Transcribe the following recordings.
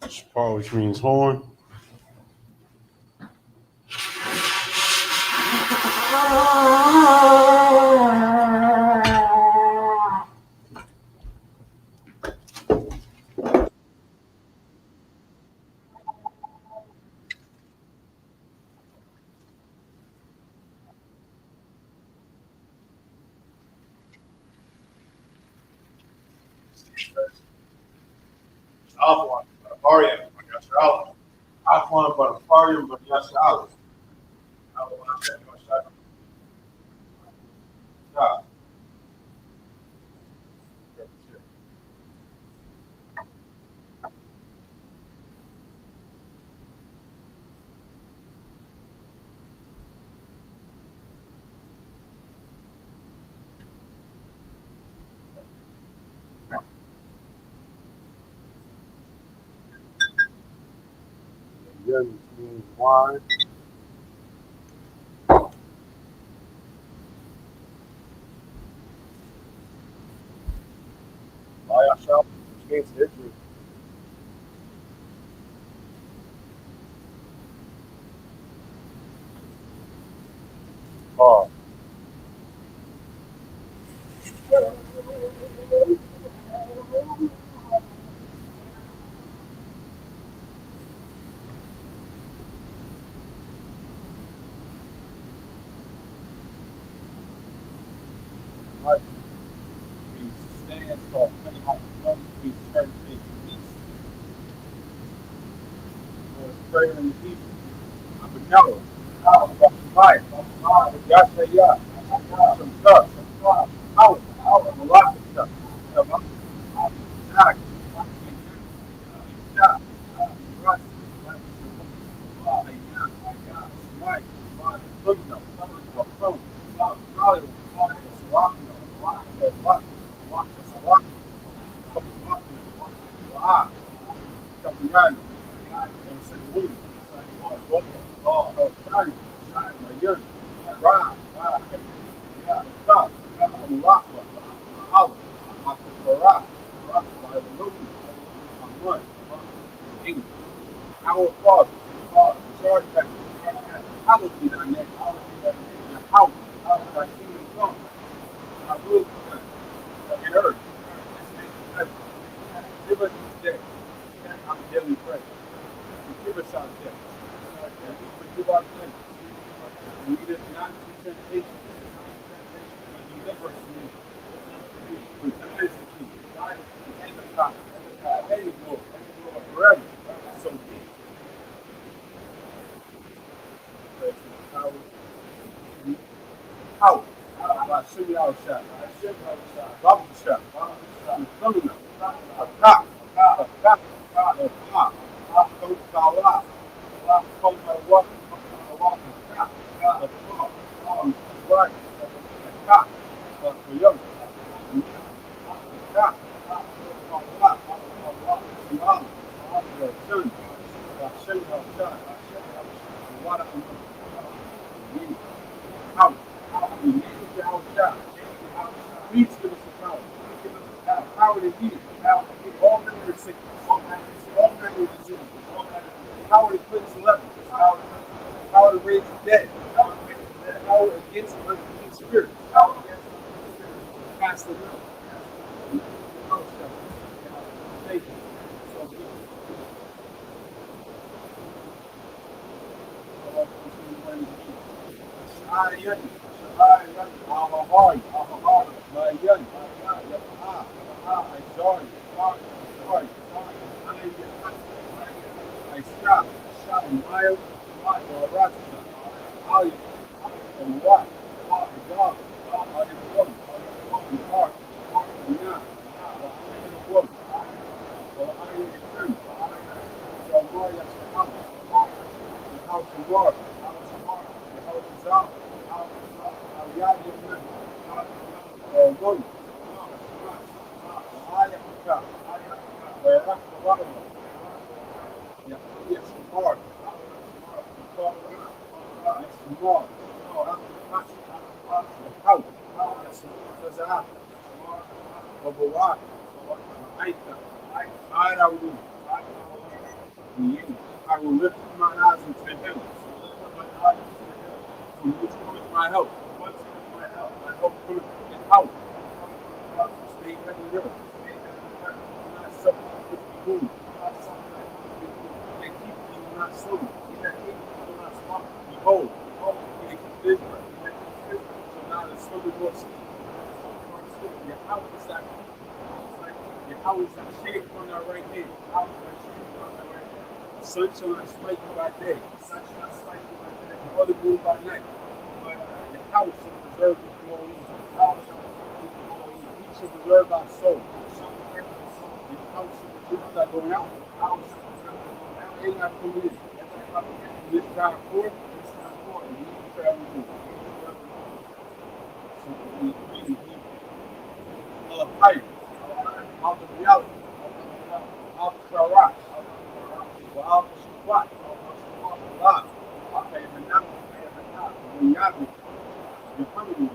Shapar, which means horn. Harlem, Afwan para Harlem, but yes, Alice. Yen means wine. Mayashal, which means Israel. Uh, what means stands for means certain things. Peace. For prayer in the people. Apanello. Fire. Yashaya. Some stuff. Out. A lot of stuff. Attack. Stop. Right. Right. Look at them. Our Father, which art in heaven, hallowed be thy name. Thy house, thy kingdom come, thy will be done in earth as it is in heaven. Give us this day our daily bread. Forgive us our debt, and we forgive our debtors. And lead us not into temptation, but deliver us from evil. For thine is the kingdom, and the power, and the glory, forever. So be it. Praise the power, the power. By Shimmy outside. Baba shot. Coming up. Attack. Attack. Attack. Come Kala. Come my walk. Attack. Attack. Right. Attack. For young. Attack. Kala. Yama. Son. Shimmy outside. Water. Out. We need to get outside. Please give us the power. The power to heal. All manner of sickness. All manner of disease. The power to cleanse the lepers. The power to raise the dead. The power against unclean spirits. Cast them out. Thank you. So be it. Ayan. Ayan. Ahoy. Ahoy. Mayan. Yapaha. I join. Join. I stop. Stop. Mile. Rasta. Ali. And what? God. I am one. And heart. And not. I am one. Well, I am true. So more yes, the house of water. The house is out. Yadi Gun. Ayaka. Wherever the water yes, the Lord. Yes, the Lord. The house. Yes, the house. Of the water. Aita. Araulu. I will lift my eyes into the hills. From which cometh my help? My help cometh from the house. Stay heaven and earth. Do not suffer to be moved. They keep me will not slumber. Behold, they keep Israel. So now the slumber nor sleep. Your house is thy peace. Your house is thy shade upon thy right hand. The sun shall not smite you by day. Nor the moon by night. Your house shall preserve you from all evil. He shall preserve thy soul. Your house shall preserve thy going out. And thy coming in. This time forth, and you shall remove. So we read in Hebrew. Fire. Out of reality. Out of Sarah. Out of Shabbat. Allah. Yabi. Muhammad.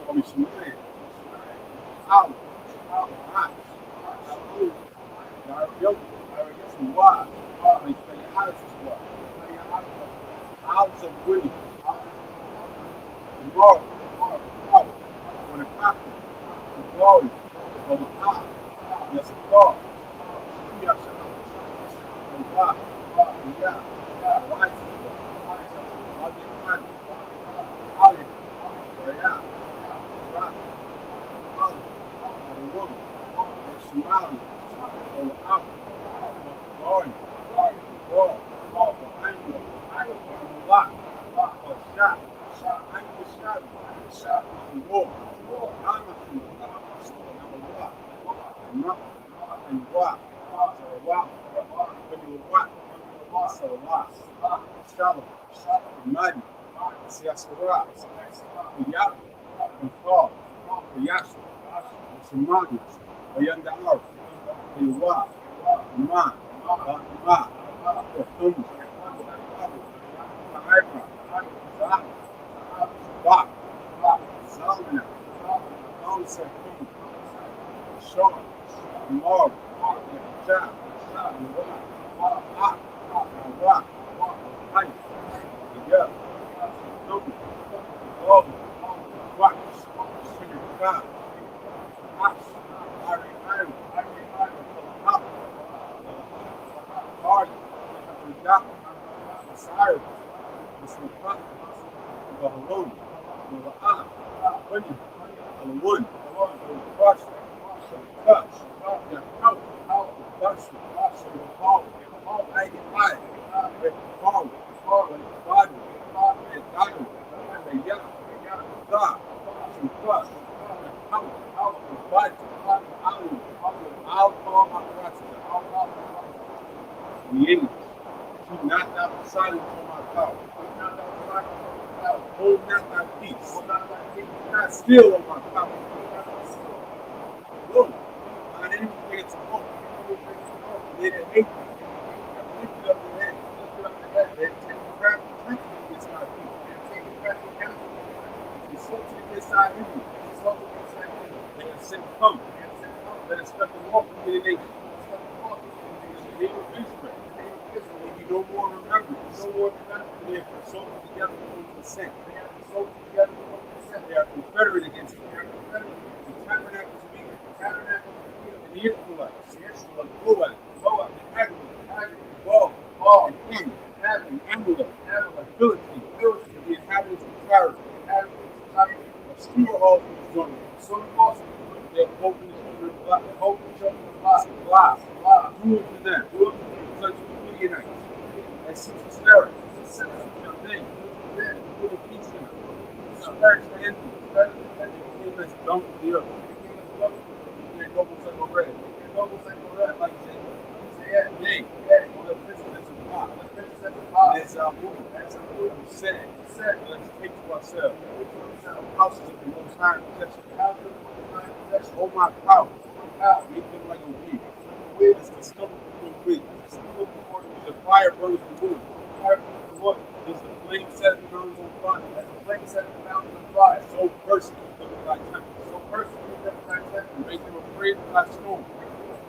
Commissioner. Out. Hot. Out. Why? House of winning. Tomorrow. For the prophet. The glory. For the top. Yes, God. Yes, God. Yeah. Why? Still on my power. Look, I didn't get to hope. They didn't hate me. I lifted up their head. They take the crap against my people. They spoke to the inside of me. They have said, come. Let us step and walk through the nation. In the name of Israel. There be no more remembrance. They are consulted together with consent. They are confederate against me. The tabernacles of Egypt, and the Israelites, the Moab, the Agrites, the Gaul, and Amalek, the Philistines, the inhabitants of Tyre, obscure all these journey. They have opened the children of glass, do unto them, such as the Midianites, and Sisera, and things, put a peace in them. Sparks the enemy, and they became as dung of the earth. They double cycle red, like Jacob. Yea, on the prisoners of God, as our woman, said, let's take to ourselves houses of the Most High possession. Oh my power, make them like a weed. As the stubble before wind, the fire burns the wood. As the flame set the mountains on fire. So personally, live thy temple. And make them afraid of thy storm.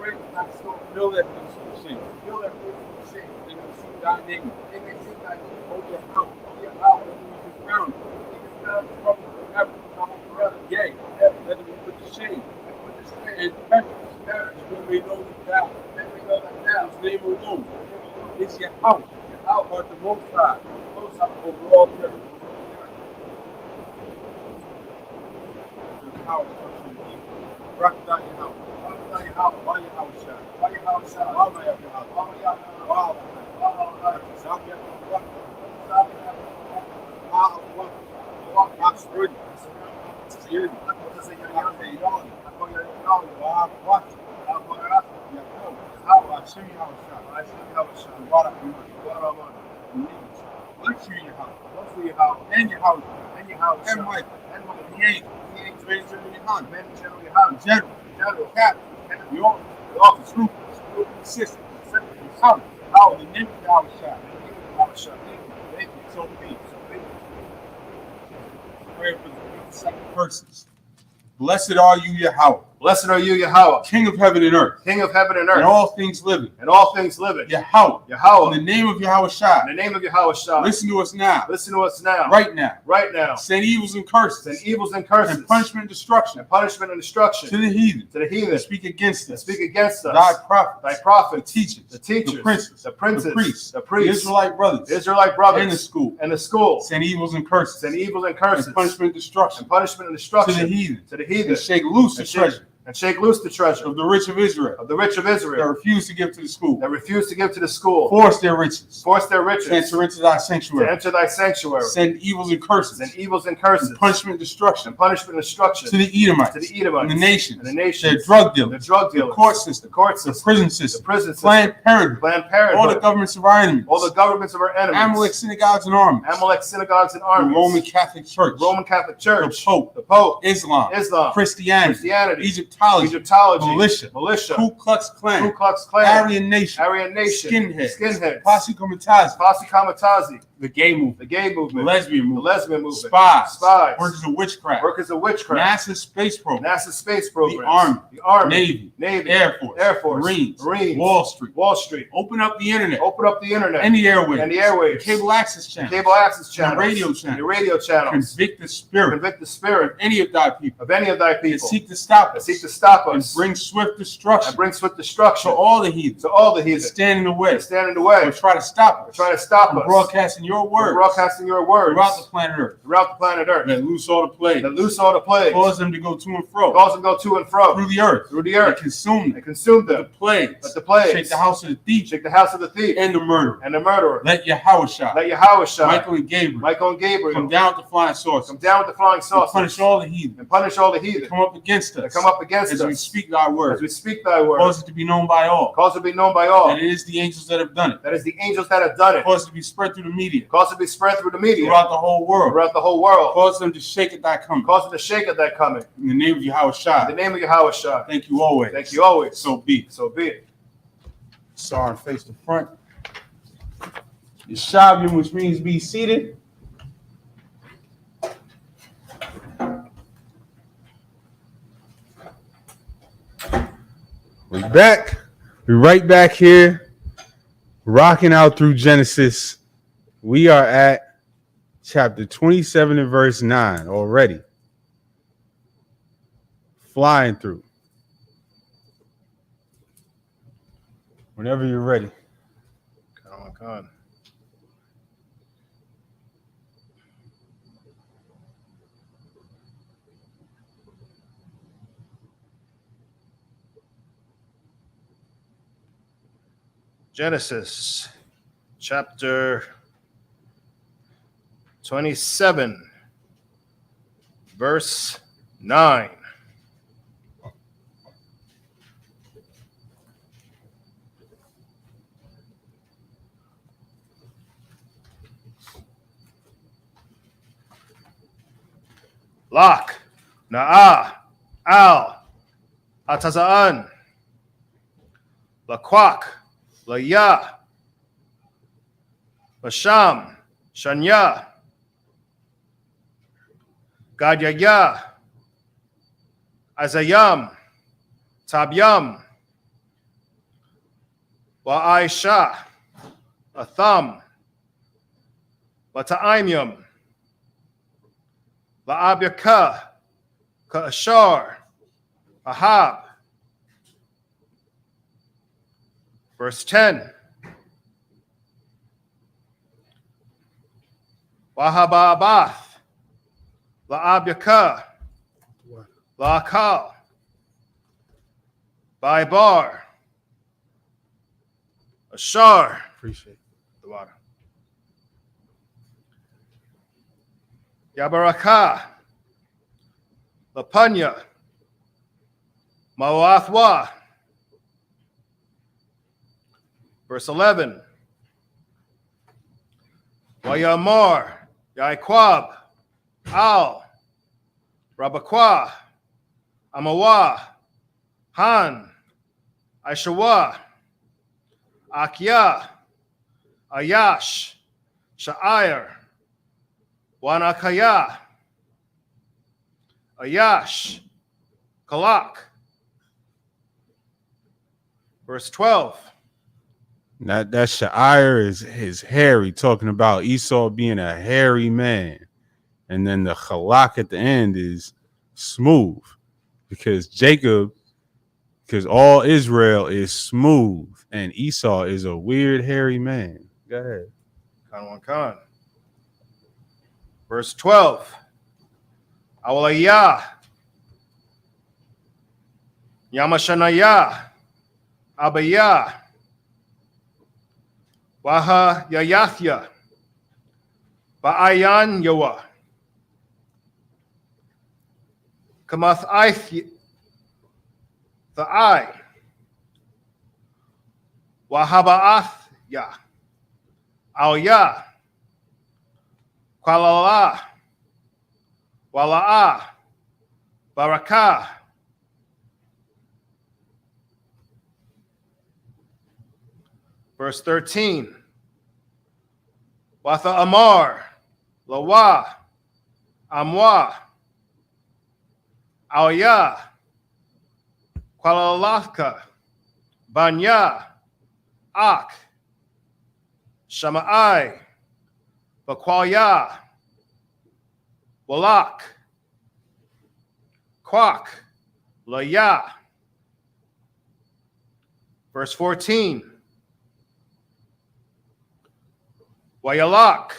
break that stone. Fill that place with shame. Fill that place with shame. They can see thy name. They can see thy name. Hold your house. Hold your house. Let them be found. They can found trouble forever. Trouble forever. Yea. Let them be put to shame. Put to shame. And perish. When we know that thou. When we know that thou. His name alone. It's your house. Your house. But the most high. Most high over all terror. House, rock down your house. Rock down your house. Why your house shine? Why your house shine? Why your house? Why your house? Why General, captain, the office, group, assistant, how the name of our shot. Thank you. So be. Pray for the second persons. Blessed are you, Yahweh. Blessed are you, Yahweh, King of heaven and earth. King of heaven and earth. And all things living. And all things living. Yahweh. Yahweh. In the name of Yahweh Shai. In the name of Yahweh Shai. Listen to us now. Listen to us now. Right now. Right now. Send evils and curses. Send evils and curses. And punishment and destruction. And punishment and destruction. To the heathen. To the heathen. That speak against us. That speak against us. Thy prophets. Thy prophets. The teachers. The teachers. The princes. The princes. The priests. The priests. The Israelite brothers. The Israelite brothers. And the school. And the school. Send evils and curses. Send evils and curses. And punishment and destruction. And punishment and destruction. To the heathen. To the heathen. And shake loose the treasure. And shake loose the treasure of the rich of Israel. Of the rich of Israel. That refuse to give to the school. That refuse to give to the school. Force their riches. Force their riches. To enter into thy sanctuary. To enter thy sanctuary. Send evils and curses. Send evils and curses. And punishment and destruction. And punishment and destruction. To the Edomites. To the Edomites. And the nations. And the nations. Their drug dealers. The drug dealers. The court system. The court system. The prison system. The prison system. Planned Parenthood. Planned Parenthood. All the governments of our enemies. All the governments of our enemies. Amalek synagogues and armies. Amalek synagogues and armies. The Roman Catholic Church. Roman Catholic Church. The Pope. The Pope. Islam. Christianity. Egyptology. Militia. Ku Klux Klan. Ku Klux Klan. Aryan Nation. Skinheads. Posse Kamikaze. The gay movement. The lesbian movement. Spies. Workers of witchcraft. NASA's space program. The Army. Navy. Air Force. Marines. Wall Street. Open up the internet. And the airwaves. Cable access channels. The radio channels. Convict the spirit. Of any of thy people. And seek to stop us. And bring swift destruction. To all the heathen. Stand in the way. Or try to stop us. From broadcasting your word. Throughout the planet Earth. Let loose all the plagues. Cause them to go to and fro. Through the earth. And consume them. The plagues. Shake the house of the thief. And the murderer. Let Yahweh Shai. Michael and Gabriel. Come down with the flying saucers. And punish all the heathen. That come up against us. As we speak thy word. Cause it to be known by all. That it is the angels that have done it. Cause it to be spread through the media. Throughout the whole world. Cause them to shake at thy coming. In the name of Yahweh Shai. Thank you always. So be it. Sorry, face the front. Yeshavim, which means be seated. We're back. We're right back here, rocking out through Genesis. We are at chapter 27 and verse 9 already. Flying through. Whenever you're ready. Come on. Genesis chapter 27, verse 9. Lak, Na'ah, Al, Ataza'an, Laquak, Laya, Basham, Shanya, Gadyaya, Azayam, Tabyam, Aisha, a thumb, Ta'imium, Abyaka, Ashar, Ahab. Verse 10. Wahabaabath, Abyaka, Akal, Baibar, Ashar. Appreciate The water. Yabaraka, Lapanya, Mawathwa. Verse 11. Wayamar, Yaikwab, Al, Rabakwa, Amawa, Han, Aishawa, Akya, Ayash, Sha'ir, Wanakaya, Ayash, Kalak. Verse 12. that Sha'ir is hairy, talking about Esau being a hairy man. And then the Chalak at the end is smooth, because all Israel is smooth, and Esau is a weird hairy man. Go ahead. Khan. Verse 12. Awalaya, Yamashanaya, Abaya, Waha Yayathya, Ba'ayan Yawa, Kamath Ith, the I, Wahabaath Ya, Alya, Kualala, Wala'a, Barakah. Verse 13. Watha Amar, Lawa, Amwa, Alya, Kualalaka, Banya, Ak, Shama'ai, Bakwaya, Walak, Kwak, Laya. Verse 14. Wayalak,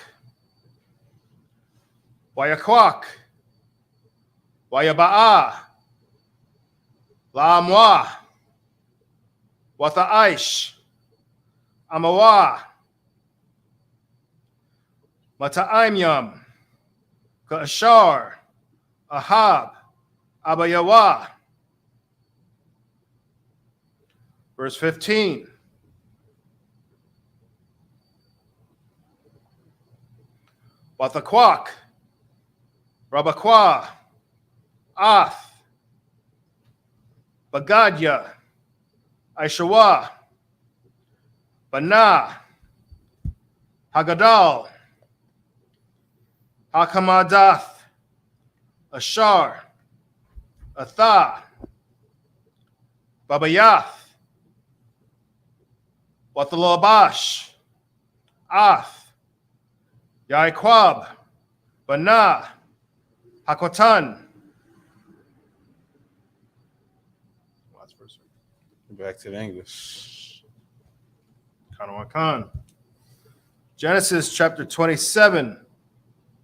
Wayakwak, Wayaba'a, La'amwa, Watha'aish, Amawa, Mata'imyam, Ka'ashar, Ahab, Abayawa. Verse 15. Wathakwak, Rabakwa, Ath, Bagadya, Aishawa, Bana, Hagadal, Hakamadath, Ashar, Atha, Babayath, Wathalabash, Ath, Yaikwab, Bana, Hakotan. Back to the English. Khan. Genesis chapter 27,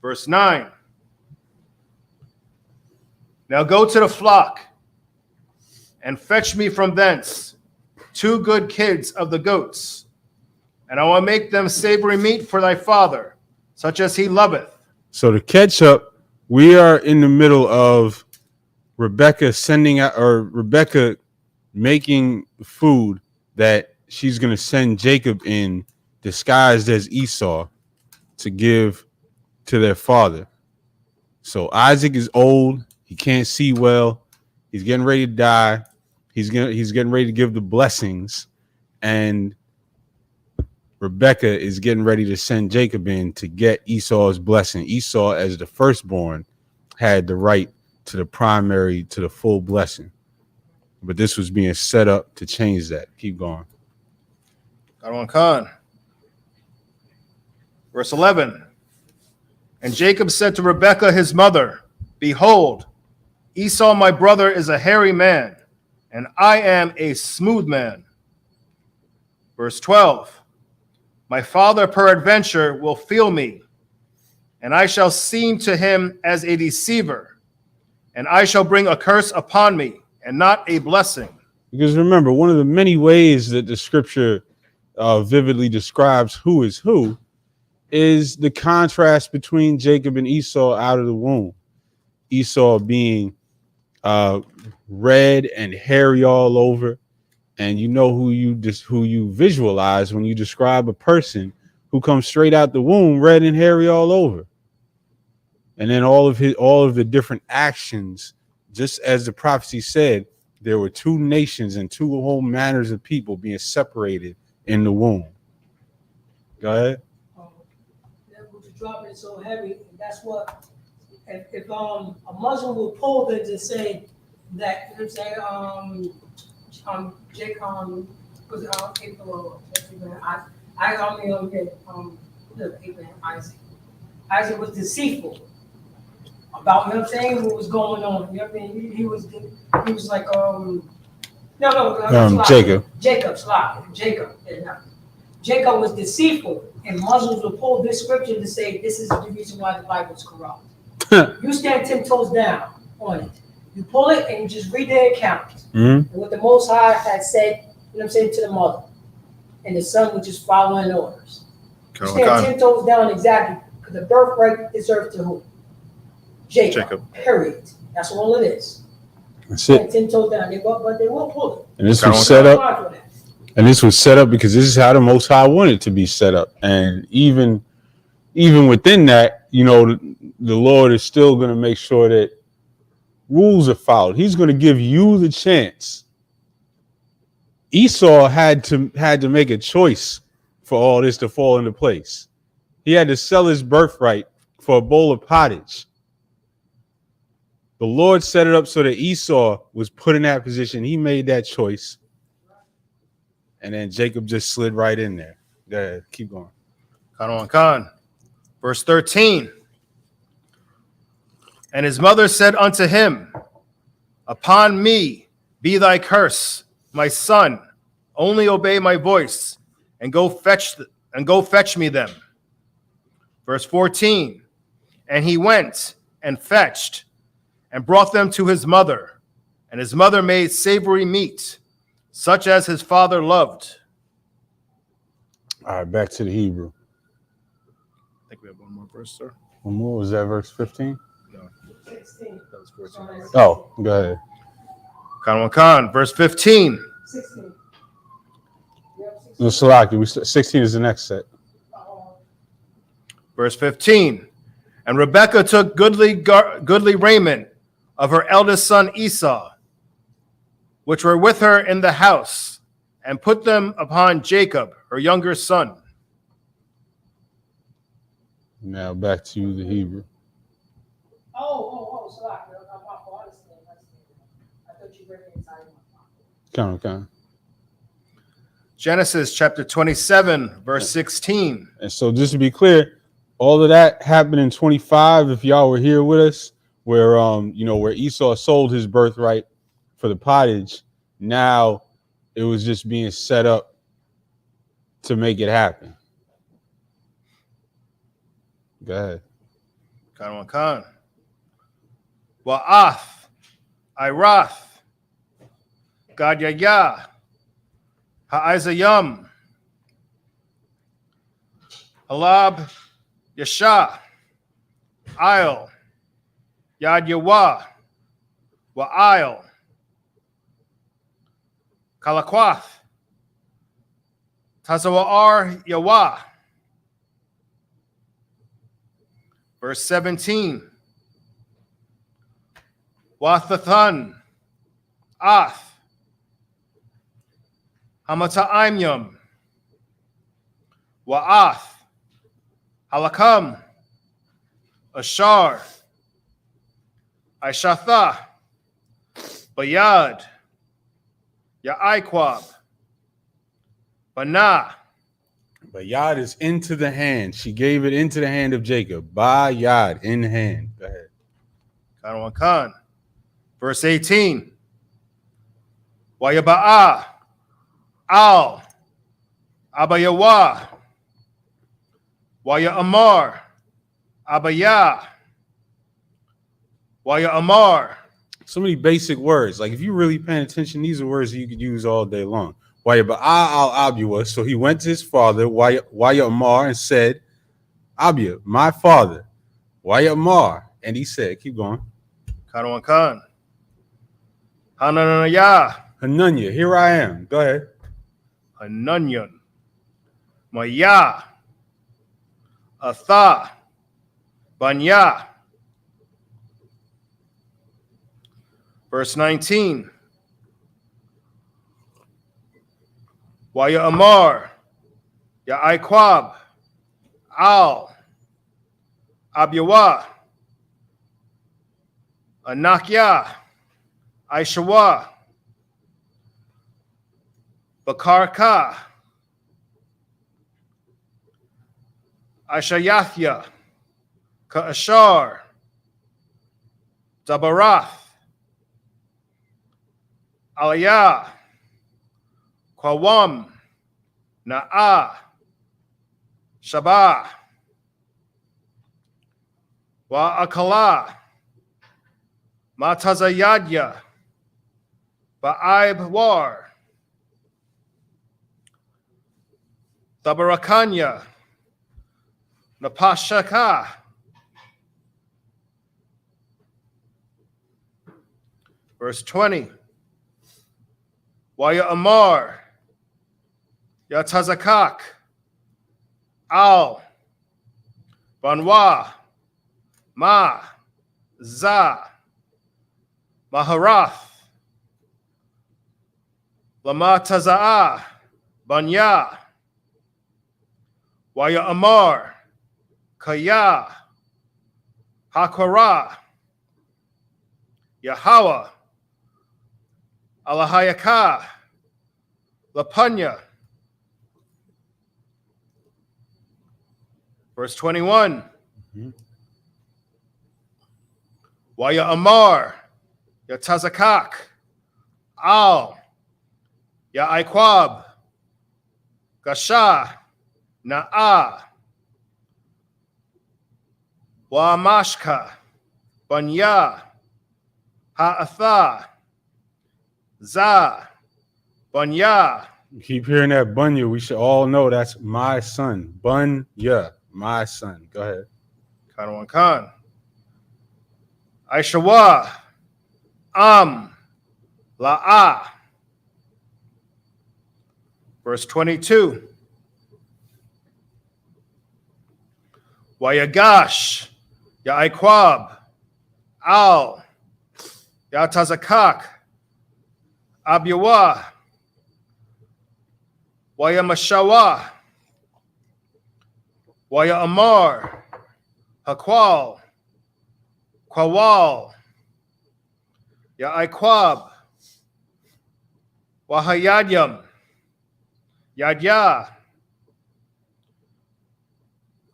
verse 9. Now go to the flock and fetch me from thence 2 good kids of the goats, and I will make them savory meat for thy father, such as he loveth. So to catch up, we are in the middle of Rebecca making food that she's going to send Jacob in, disguised as Esau, to give to their father. So Isaac is old. He can't see well. He's getting ready to die. He's getting ready to give the blessings. And Rebecca is getting ready to send Jacob in to get Esau's blessing. Esau, as the firstborn, had the right to the full blessing. But this was being set up to change that. Keep going. Got one Khan. Verse 11. And Jacob said to Rebekah his mother, Behold, Esau my brother is a hairy man, and I am a smooth man. Verse 12. My father peradventure will feel me, and I shall seem to him as a deceiver, and I shall bring a curse upon me, and not a blessing. Because remember, one of the many ways that the scripture vividly describes who is the contrast between Jacob and Esau out of the womb. Esau being red and hairy all over, and you know who you visualize when you describe a person who comes straight out the womb, red and hairy all over. And then all of the different actions, just as the prophecy said, there were two nations and two whole manners of people being separated in the womb. Go ahead. That was dropping so heavy. And that's what if a Muslim will pull this and say that, you know what I'm saying, Jacob was Abraham, Isaac. Isaac was deceitful about, you know what I'm saying, what was going on. You know what I mean? He was like Jacob. Jacob was deceitful, and Muslims will pull this scripture to say this is the reason why the Bible is corrupt. You stand 10 toes down on it. You pull it and you just read the account. And what the Most High had said, you know what I'm saying, to the mother. And the son was just following orders. You stand 10 toes down exactly, because the birthright is served to who? Jacob. Period. That's all it is. That's it. 10 toes down, but they will pull it. And this was set up because this is how the Most High wanted it to be set up. And even within that, you know, the Lord is still going to make sure that rules are followed. He's going to give you the chance. Esau had to make a choice for all this to fall into place. He had to sell his birthright for a bowl of pottage. The Lord set it up so that Esau was put in that position. He made that choice. And then Jacob just slid right in there. Go ahead, keep going. Khan. Verse 13. And his mother said unto him, Upon me be thy curse, my son. Only obey my voice, and go fetch me them. Verse 14. And he went and fetched, and brought them to his mother. And his mother made savory meat, such as his father loved. All right, back to the Hebrew. I think we have one more verse, sir. One more? Was that verse 15? No. 16. That was 14. Oh, go ahead. Khan. Verse 15. 16. No, Salaki, 16 is the next set. Verse 15. And Rebekah took goodly raiment of her eldest son Esau, which were with her in the house, and put them upon Jacob, her younger son. Now back to the Hebrew. Sorry. I thought you read it inside my phone. Come. Genesis chapter 27, verse 16. And so just to be clear, all of that happened in 25, if y'all were here with us, where where Esau sold his birthright for the pottage. Now it was just being set up to make it happen. Go ahead. Khan. Wa'ath, Irath, Gad Yaya, Ha'izayam, Halab, Yasha, Isle, Yad Yawa, Wa'il, Kalakwath, Tazawa'ar Yawa. Verse 17. Wathathan, Ath, Hamata'imyam, Wa'ath, Halakam, Ashar, Aishatha, Bayad, Ya'aikwab, Bana, But Yad is into the hand. She gave it into the hand of Jacob. By Yad, in hand. Go ahead. Khan Khan. Verse 18. Wayaba'a al abayawa waya amar abaya waya amar. So many basic words. Like if you really paying attention, these are words that you could use all day long. Wayaba'a al Abiyah. So he went to his father, Waya Amar, and said, Abiyah, my father. Waya Amar. And he said, keep going. Khan Khan. Hananaya Hananya, here I am. Go ahead. Hanunyan Maya Atha Banya. Verse 19. Waya Amar Ya Iqab Al Abyawa Anakya Aishawa Bakarka Aishayathya Ka'ashar Dabarath Aliyah Kwawam Na'a Shabah Wa Akala Matazayadya Ba'ib War Dabarakanya Napashaka. Verse 20. Waya Amar Yatazakak Al Banwa Ma Za Maharath Lama Taza'a Banya Waya Amar Kaya Hakwara Yahweh Alahayaka Lapanya. Verse 21. Waya Amar Yatazakak Al Ya Iqab Gasha Na'a Wa Mashka Banya Ha'atha Za Banya. Keep hearing that Bunya. We should all know that's my son. Bunya, my son. Go ahead. Khan Khan. Aishawa Am La'a. Verse 22. Wayagash Ya Iqab Al Ya Tazakak Abyawa Waya Mashawa Waya Amar Hakwal Kwawal Ya Iqab Wahayadyam Yadya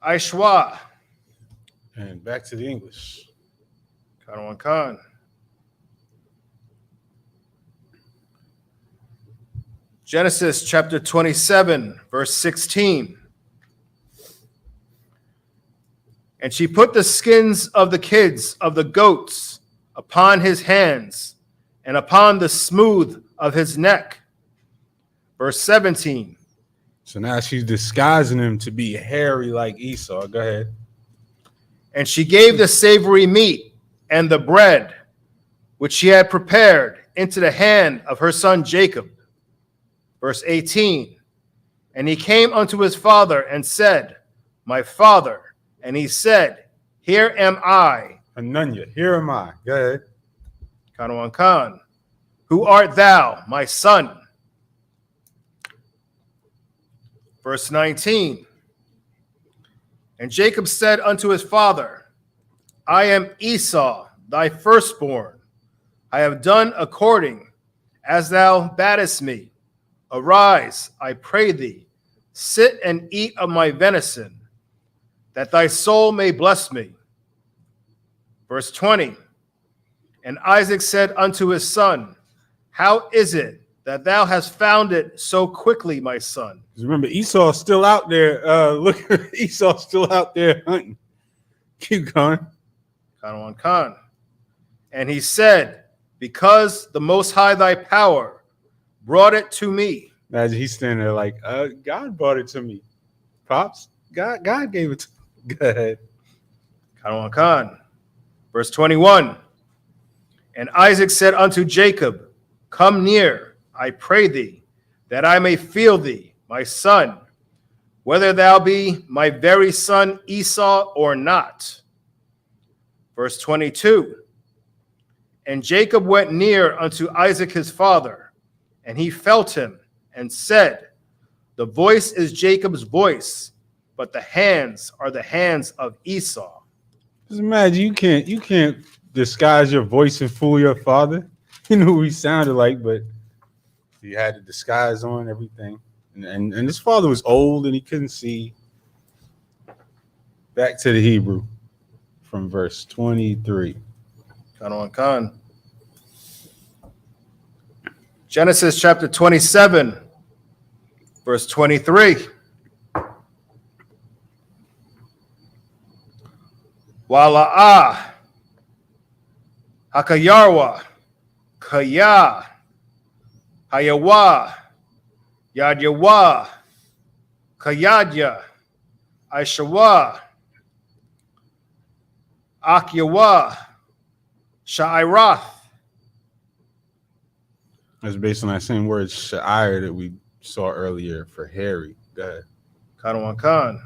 Aishwa. And back to the English. Khan Khan. Genesis chapter 27, verse 16. And she put the skins of the kids of the goats upon his hands and upon the smooth of his neck. Verse 17. So now she's disguising him to be hairy like Esau. Go ahead. And she gave the savory meat and the bread, which she had prepared, into the hand of her son Jacob. Verse 18. And he came unto his father and said, My father. And he said, Here am I. Hananya, here am I. Go ahead. Khan Khan. Who art thou, my son? Verse 19. And Jacob said unto his father, I am Esau, thy firstborn. I have done according as thou badest me. Arise, I pray thee, sit and eat of my venison, that thy soul may bless me. Verse 20, and Isaac said unto his son, how is it that thou hast found it so quickly, my son? Remember, Esau's still out there. Look, Esau's still out there hunting. Keep going. Khan. And he said, because the Most High thy power brought it to me. Imagine he's standing there like, God brought it to me. Pops, God gave it to me. Go ahead. Khan. Verse 21. And Isaac said unto Jacob, come near, I pray thee, that I may feel thee, my son, whether thou be my very son Esau or not. Verse 22. And Jacob went near unto Isaac his father, and he felt him, and said, the voice is Jacob's voice, but the hands are the hands of Esau. Just imagine you can't disguise your voice and fool your father. You knew who he sounded like, but he had the disguise on, everything. And his father was old and he couldn't see. Back to the Hebrew from verse 23. Khan. Genesis chapter 27, verse 23. Wala'ah, Hakayarwa, Kaya, Hayawa, Yadyawa, Kayadya, Aishawa, Akyawa, Sha'irath. That's based on that same word, Sha'ir, that we saw earlier for Harry. Go ahead. Khan.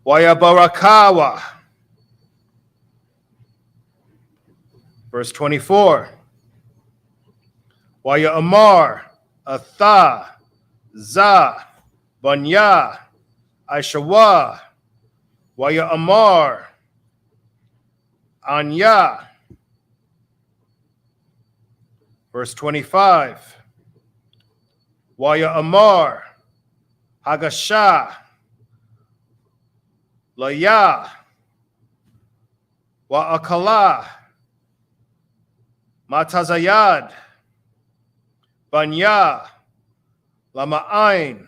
Wayabarakawa. Verse 24. Waya Amar, Atha, Za, Banya, Aishawa, Waya Amar, Anya. Verse 25. Waya Amar, Hagasha, Laya, Wa'akala, Matazayad, Banya, Lama'ain,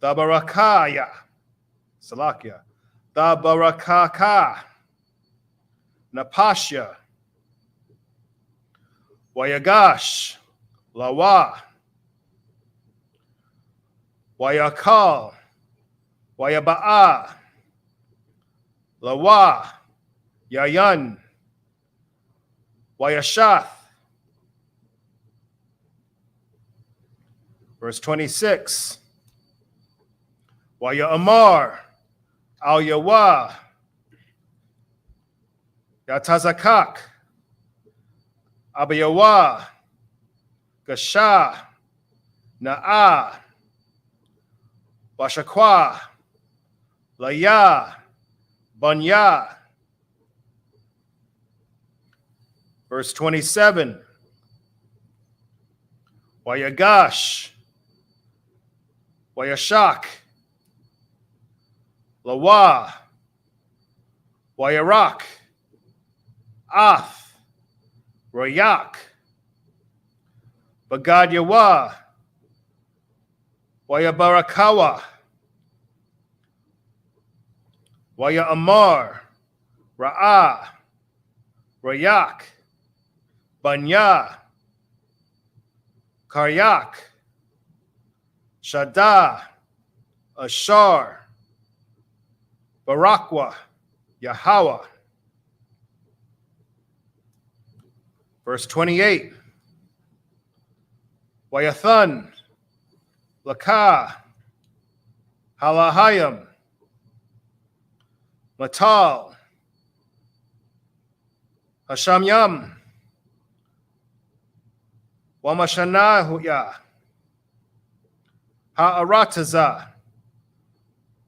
Dabarakaya, Salakia, Dabarakaka, Napasha, Wayagash, Lawa, Wayakal, Wayaba'a, Lawa, Yayan, Wayashath. Verse 26. Waya Amar, Al Yawa, Yatazakak, Abayawa, Gasha, Na'a, Washakwa, Laya, Banya. Verse 27. Wayagash, Wayashak, Lawa, Wayarak, Af, Rayak, Bagad Yawa, Wayabarakawa, Waya Amar, Ra'ah, Rayak, Banya, Karyak, Shada, Ashar, Barakwa, Yahweh. Verse 28. Wayathan, Lakah, Halahayim, Matal, Hashamyam, Wamashanahuya, Ha'arataza,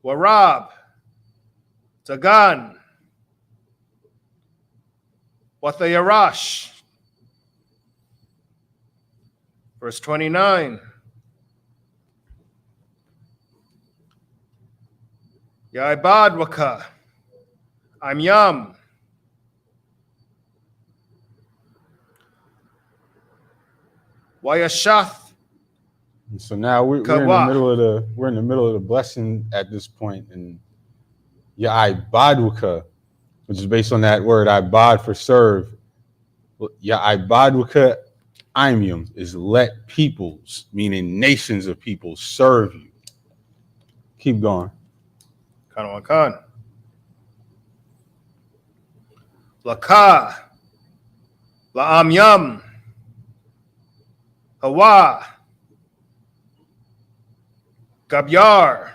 Warab, Tagan, Wathayarash. Verse 29. Yaibad Waka. I'm Yam. Wayashath So now we're in the Kawa. middle of the blessing at this point, and Ya'ibadwaka, which is based on that word Ibad for serve. Ya'ibadwaka Imyum is let peoples, meaning nations of people, serve you. Keep going. Kanawan Khan. Laka. La'am Yam. Hawa. Gabyar.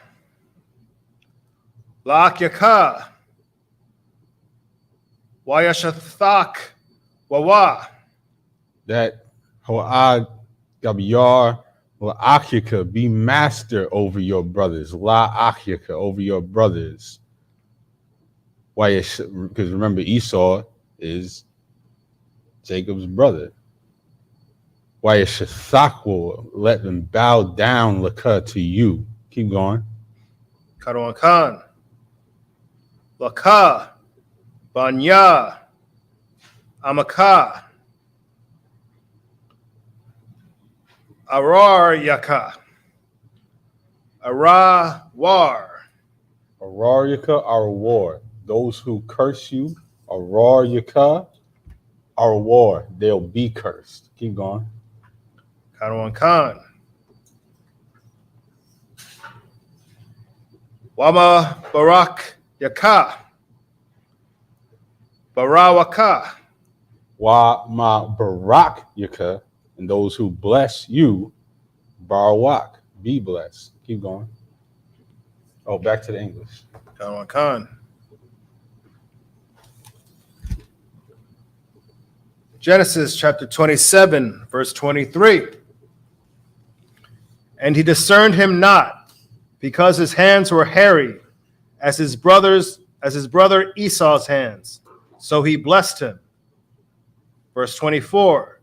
La'akyaka. Wayashathak. Wawa. That Ha'ad Gabyar La'akyaka, be master over your brothers. La'akyaka, over your brothers. Why? Because remember, Esau is Jacob's brother. Why Shathak will let them bow down Laka to you. Keep going. Kanawan Khan. Laka. Banya. Amaka. Arar Yaka. Arawar. Araryaka, our war. Those who curse you, Araryaka, our war. They'll be cursed. Keep going. Kanawan Khan. Wama Barak Yaka. Barawaka. Wa ma barak yaka, and those who bless you, barawak, be blessed. Keep going. Oh, back to the English. Kanawan Khan. Genesis chapter 27, verse 23. And he discerned him not, because his hands were hairy, as his brother Esau's hands. So he blessed him. Verse 24.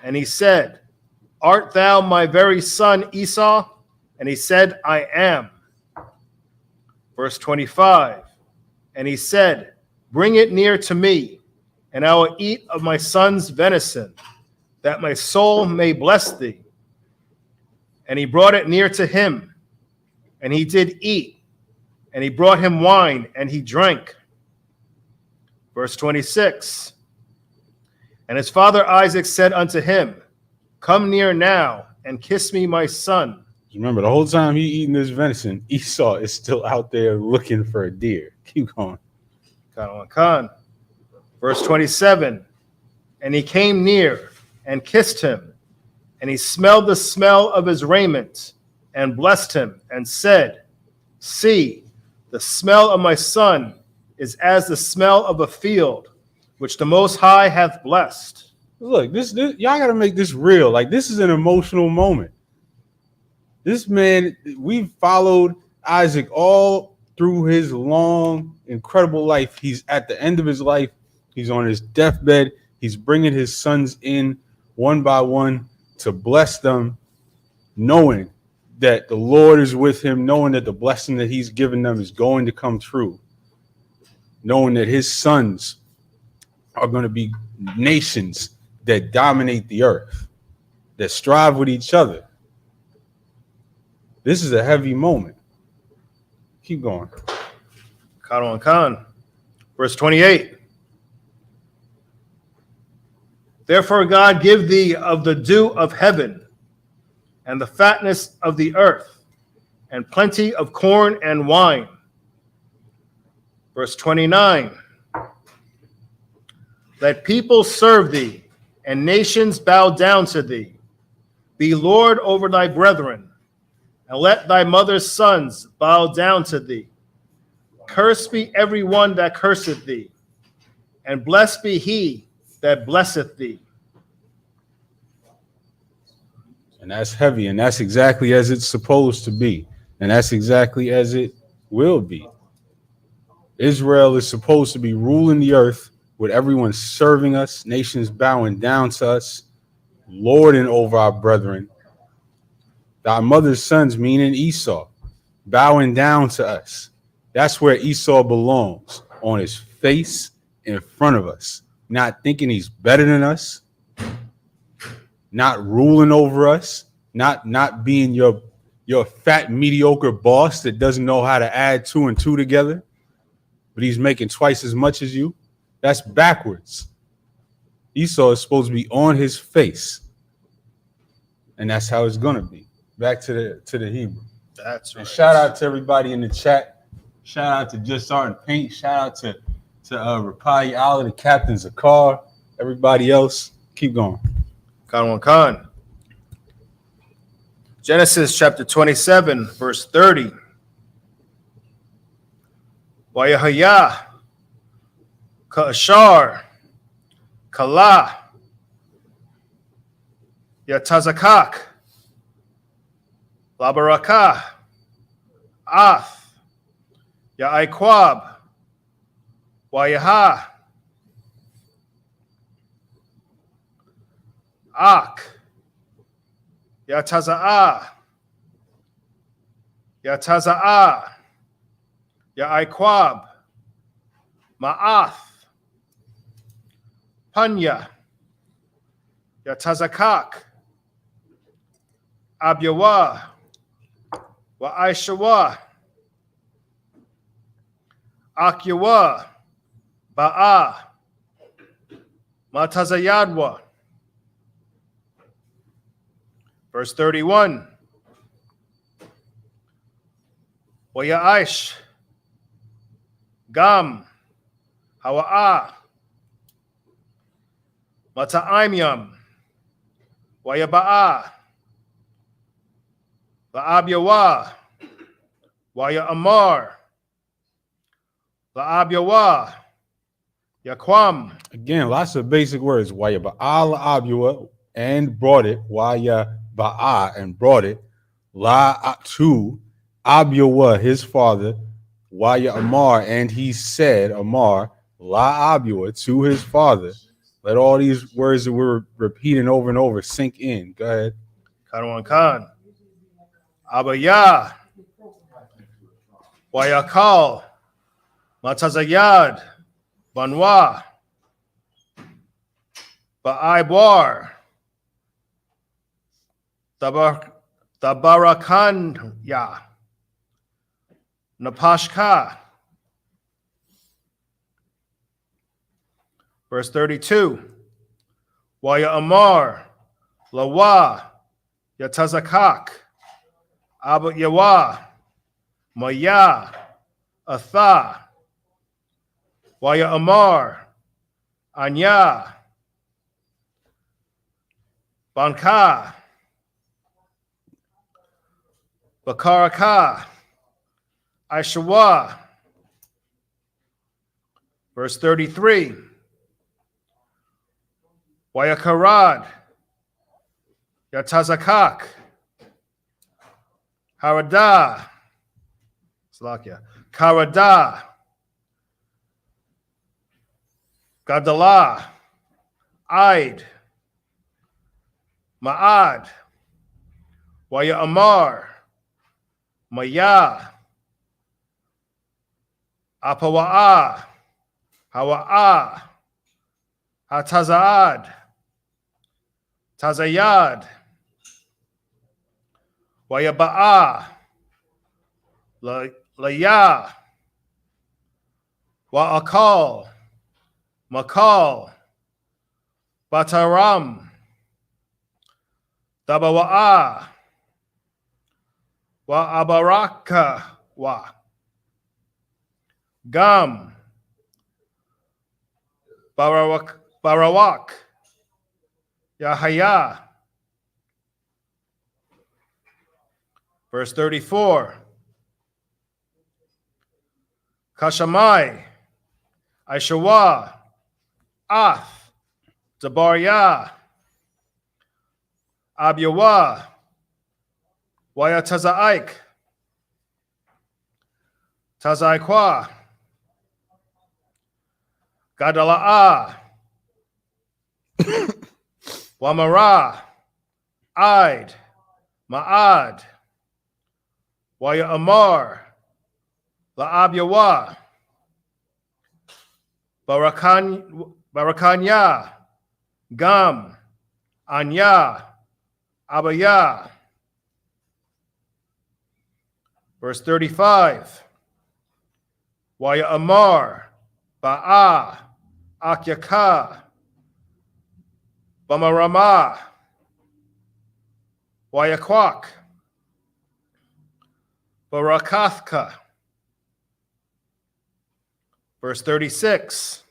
And he said, Art thou my very son Esau? And he said, I am. Verse 25. And he said, Bring it near to me, and I will eat of my son's venison, that my soul may bless thee. And he brought it near to him, and he did eat, and he brought him wine, and he drank. Verse 26. And his father Isaac said unto him, Come near now, and kiss me, my son. Remember, the whole time he eating this venison, Esau is still out there looking for a deer. Keep going. Khan. Verse 27. And he came near and kissed him, and he smelled the smell of his raiment, and blessed him, and said, See, the smell of my son is as the smell of a field, which the Most High hath blessed. Look, this y'all got to make this real. Like, this is an emotional moment. This man, we've followed Isaac all through his long, incredible life. He's at the end of his life. He's on his deathbed. He's bringing his sons in one by one to bless them, knowing that the Lord is with him, knowing that the blessing that he's given them is going to come true, knowing that his sons are going to be nations that dominate the earth, that strive with each other. This is a heavy moment. Keep going. Khan. Verse 28. Therefore God give thee of the dew of heaven, and the fatness of the earth, and plenty of corn and wine. Verse 29. Let people serve thee, and nations bow down to thee. Be Lord over thy brethren, and let thy mother's sons bow down to thee. Cursed be every one that curseth thee, and blessed be he that blesseth thee. And that's heavy, and that's exactly as it's supposed to be, and that's exactly as it will be. Israel is supposed to be ruling the earth with everyone serving us, nations bowing down to us, lording over our brethren. Thy mother's sons, meaning Esau, bowing down to us. That's where Esau belongs, on his face in front of us, not thinking he's better than us, not ruling over us, not being your fat mediocre boss that doesn't know how to add 2 and 2 together, but he's making twice as much as you. That's backwards. Esau is supposed to be on his face, and that's how it's gonna be. Back to the Hebrew. That's right. And shout out to everybody in the chat. Shout out to Just Art and Paint. Shout out to Rapai Allah, the captain Zakar. Everybody else, keep going. Khan. Genesis chapter 27, verse 30. Wayahaya, Ka'ashar, Kala, Yatazakak, Labaraka, Ath, Ya'aikwab, Wayaha, Ak, Yataza'a, Ya'aikwab, Ma'ath, Panya, Yatazakak, Abyawa, Wa'aishawa, Akyawa, Ba'a, Matazayadwa. Verse 31. Wayaish, Gam, Hawa'a, Mata'imyam, Wayaba'a, La'abyawa, Waya Amar, La'abyawa, Yaquam. Again, lots of basic words. Waya Ba'al Abua and brought it. Waya Ba'a and brought it. La to Abua, his father. Waya Amar, and he said, Amar, La Abua to his father. Let all these words that we're repeating over and over sink in. Go ahead. Khan. Abaya, Wayakal, Matazayad, Banwa, Ba'aibar, Tabarakanya, Napashka. Verse 32. Waya Amar, Lawa, Yatazakak, Abu Yawa, Maya, Atha, Waya Amar, Anya, Banka, Bakaraka, Aishawa. Verse 33. Wayakarad, Yatazakak, Harada, Salakia, Karada, Gadala, Aid, Ma'ad, Waya Amar, Maya, Apawa'a, Hawa'a, Hatazaad, Tazayad, Wayaba'a, Laya, Wa'akal, Makal, Bataram, Dabawa'a, Wa'abaraka, Wa, Gam, Barawak, Yahaya. Verse 34. Kashamai, Aishawa, Ath, Zabaria, Abyawa, Wayatazaik, Tazaikwa, Gadala'a, Wamara, Aid, Ma'ad, Waya Amar, La'ab Yawa, Barakanya, Gam, Anya, Abaya. Verse 35. Waya Amar, Ba'a, Akyaka, Bamarama, Wayakwak, Barakathka. Verse 36.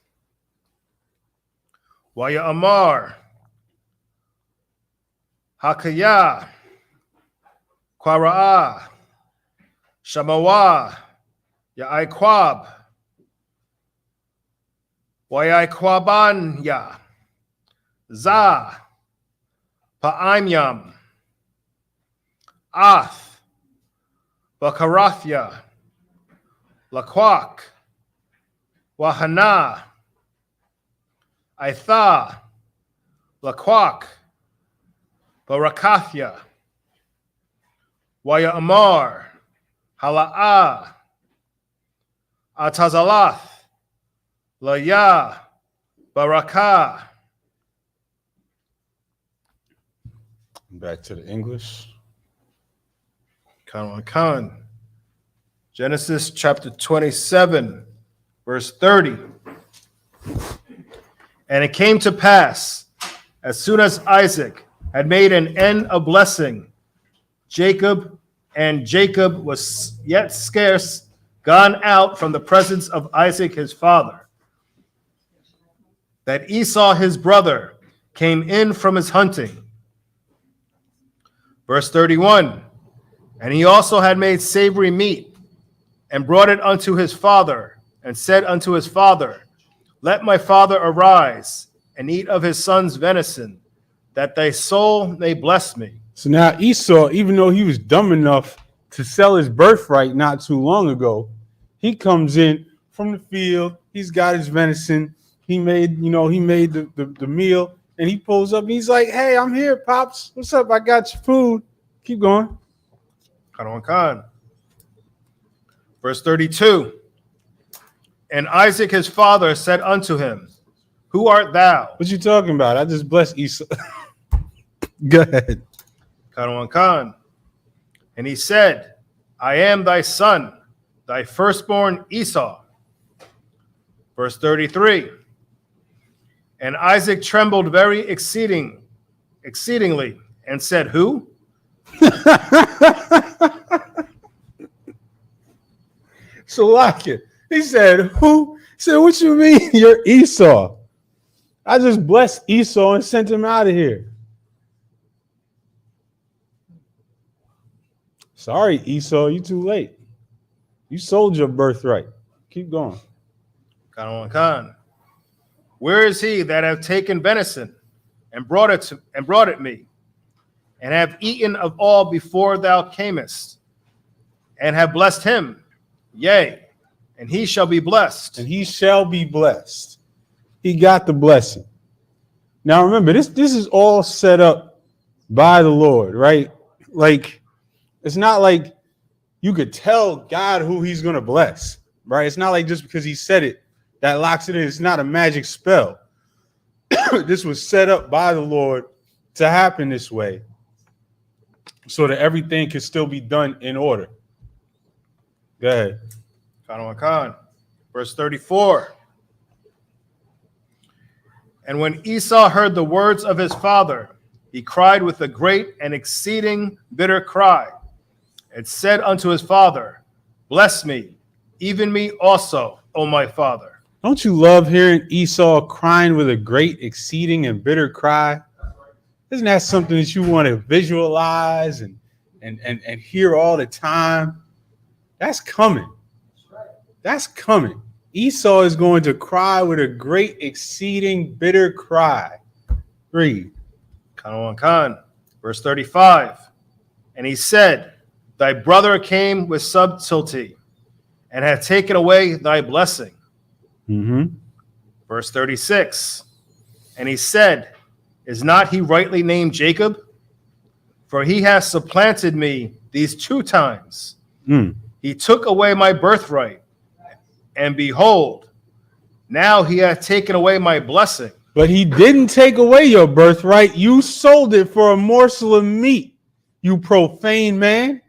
Waya Amar, Hakaya, Kwara'a, Shamawa, Ya'aikwab, Wayaikwabanya, Za, Pa'imyam, Ath, Bakarathya, Laquak, Wahana, Aitha, Laquak, Barakathya, Waya Amar, Hala'a, Atazalath, Laya, Barakah. Back to the English. Khan. Genesis chapter 27, verse 30. And it came to pass, as soon as Isaac had made an end of blessing Jacob, and Jacob was yet scarce gone out from the presence of Isaac his father, that Esau his brother came in from his hunting. Verse 31. And he also had made savory meat, and brought it unto his father, and said unto his father, Let my father arise, and eat of his son's venison, that thy soul may bless me. So now Esau, even though he was dumb enough to sell his birthright not too long ago, he comes in from the field. He's got his venison. He made the meal, and he pulls up and he's like, Hey, I'm here, Pops. What's up? I got your food. Keep going. Khan. Verse 32. And Isaac his father said unto him, Who art thou? What you talking about? I just blessed Esau. Go ahead. Khan. And he said, I am thy son, thy firstborn Esau. Verse 33. And Isaac trembled very exceedingly, and said, Who? So like it. He said, Who? He said, What you mean you're Esau? I just blessed Esau and sent him out of here. Sorry, Esau, you too late. You sold your birthright. Keep going. Khan. Where is he that hath taken venison and brought it me, and have eaten of all before thou camest, and have blessed him? Yea, and he shall be blessed. And he shall be blessed. He got the blessing. Now remember, this is all set up by the Lord, right? Like, it's not like you could tell God who he's going to bless, right? It's not like just because he said it, that locks it in. It's not a magic spell. This was set up by the Lord to happen this way so that everything can still be done in order. Go ahead. Khan. Verse 34. And when Esau heard the words of his father, he cried with a great and exceeding bitter cry, and said unto his father, Bless me, even me also, O my father. Don't you love hearing Esau crying with a great, exceeding, and bitter cry? Isn't that something that you want to visualize and hear all the time? That's coming. That's coming. Esau is going to cry with a great, exceeding, bitter cry. Read. Khan. Verse 35. And he said, Thy brother came with subtlety, and hath taken away thy blessing. Mm-hmm. Verse 36. And he said, Is not he rightly named Jacob? For he has supplanted me these 2 times. He took away my birthright, and behold, now he hath taken away my blessing. But he didn't take away your birthright. You sold it for a morsel of meat, you profane man.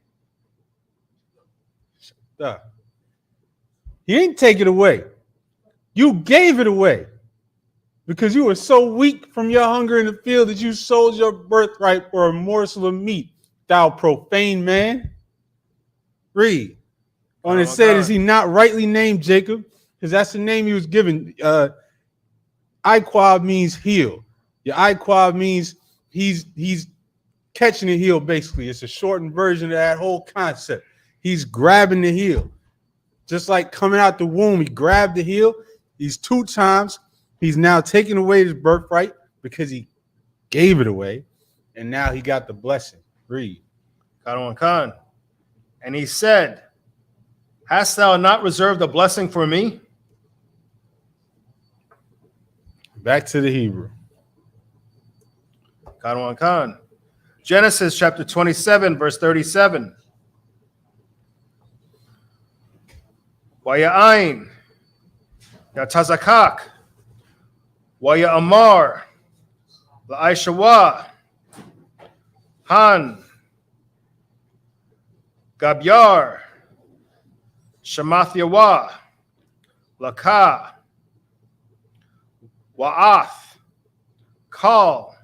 He didn't take it away. You gave it away because you were so weak from your hunger in the field that you sold your birthright for a morsel of meat, thou profane man. Read. On it said, is he not rightly named Jacob? Because that's the name he was given. Iquab means heel. Your Iquab means he's catching the heel, basically. It's a shortened version of that whole concept. He's grabbing the heel. Just like coming out the womb, he grabbed the heel. These 2 times, he's now taking away his birthright because he gave it away. And now he got the blessing. Read. Khan. And he said, hast thou not reserved a blessing for me? Back to the Hebrew. Khan. Genesis chapter 27, verse 37. Waya'ain, Yatazakak, Waya'amar, La'aishawa, Han, Gabyar, Shamathyawa, Laka, Wa'ath, Kal,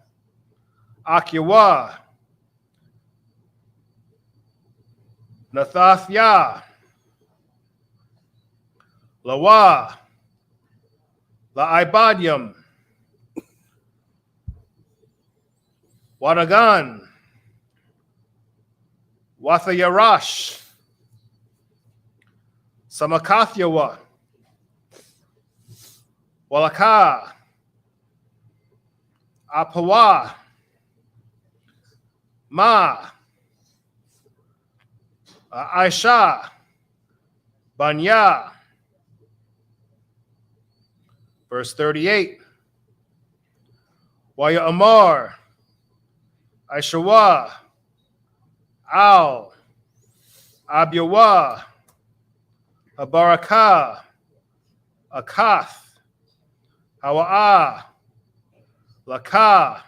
Akyawa, Nathathya, Lawa, La'ibadium, Wadagan, Wathayarash, Samakathyawa, Walaka, Apawa, Ma, Aisha, Banya. Verse 38. Waya Amar, Aishawa, Al, Abyawa, Abaraka, Akath, Hawa'a, Laka,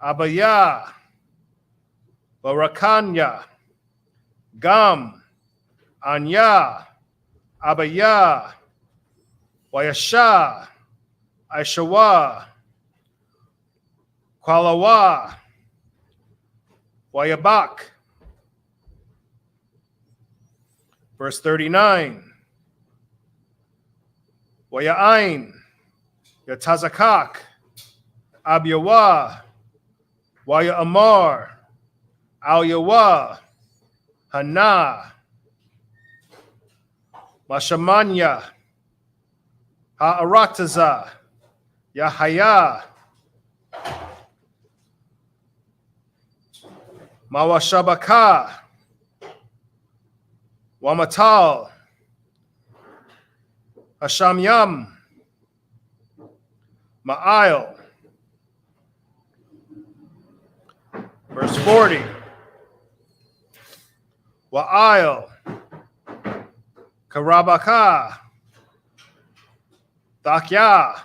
Abaya, Barakanya, Gam, Anya, Abaya, Wayasha, Aishawa, Kwalawa, Wayabak. Verse 39. Waya'ain, Yatazakak, Abyawa, Waya'amar, Al-Yawa, Hana, Mashamanya, Ha'arataza, Yahaya, Mawashabaka, Wamatal, Hashamyam, Ma'il. Verse 40. Wa'il, Karabaka, Thakya,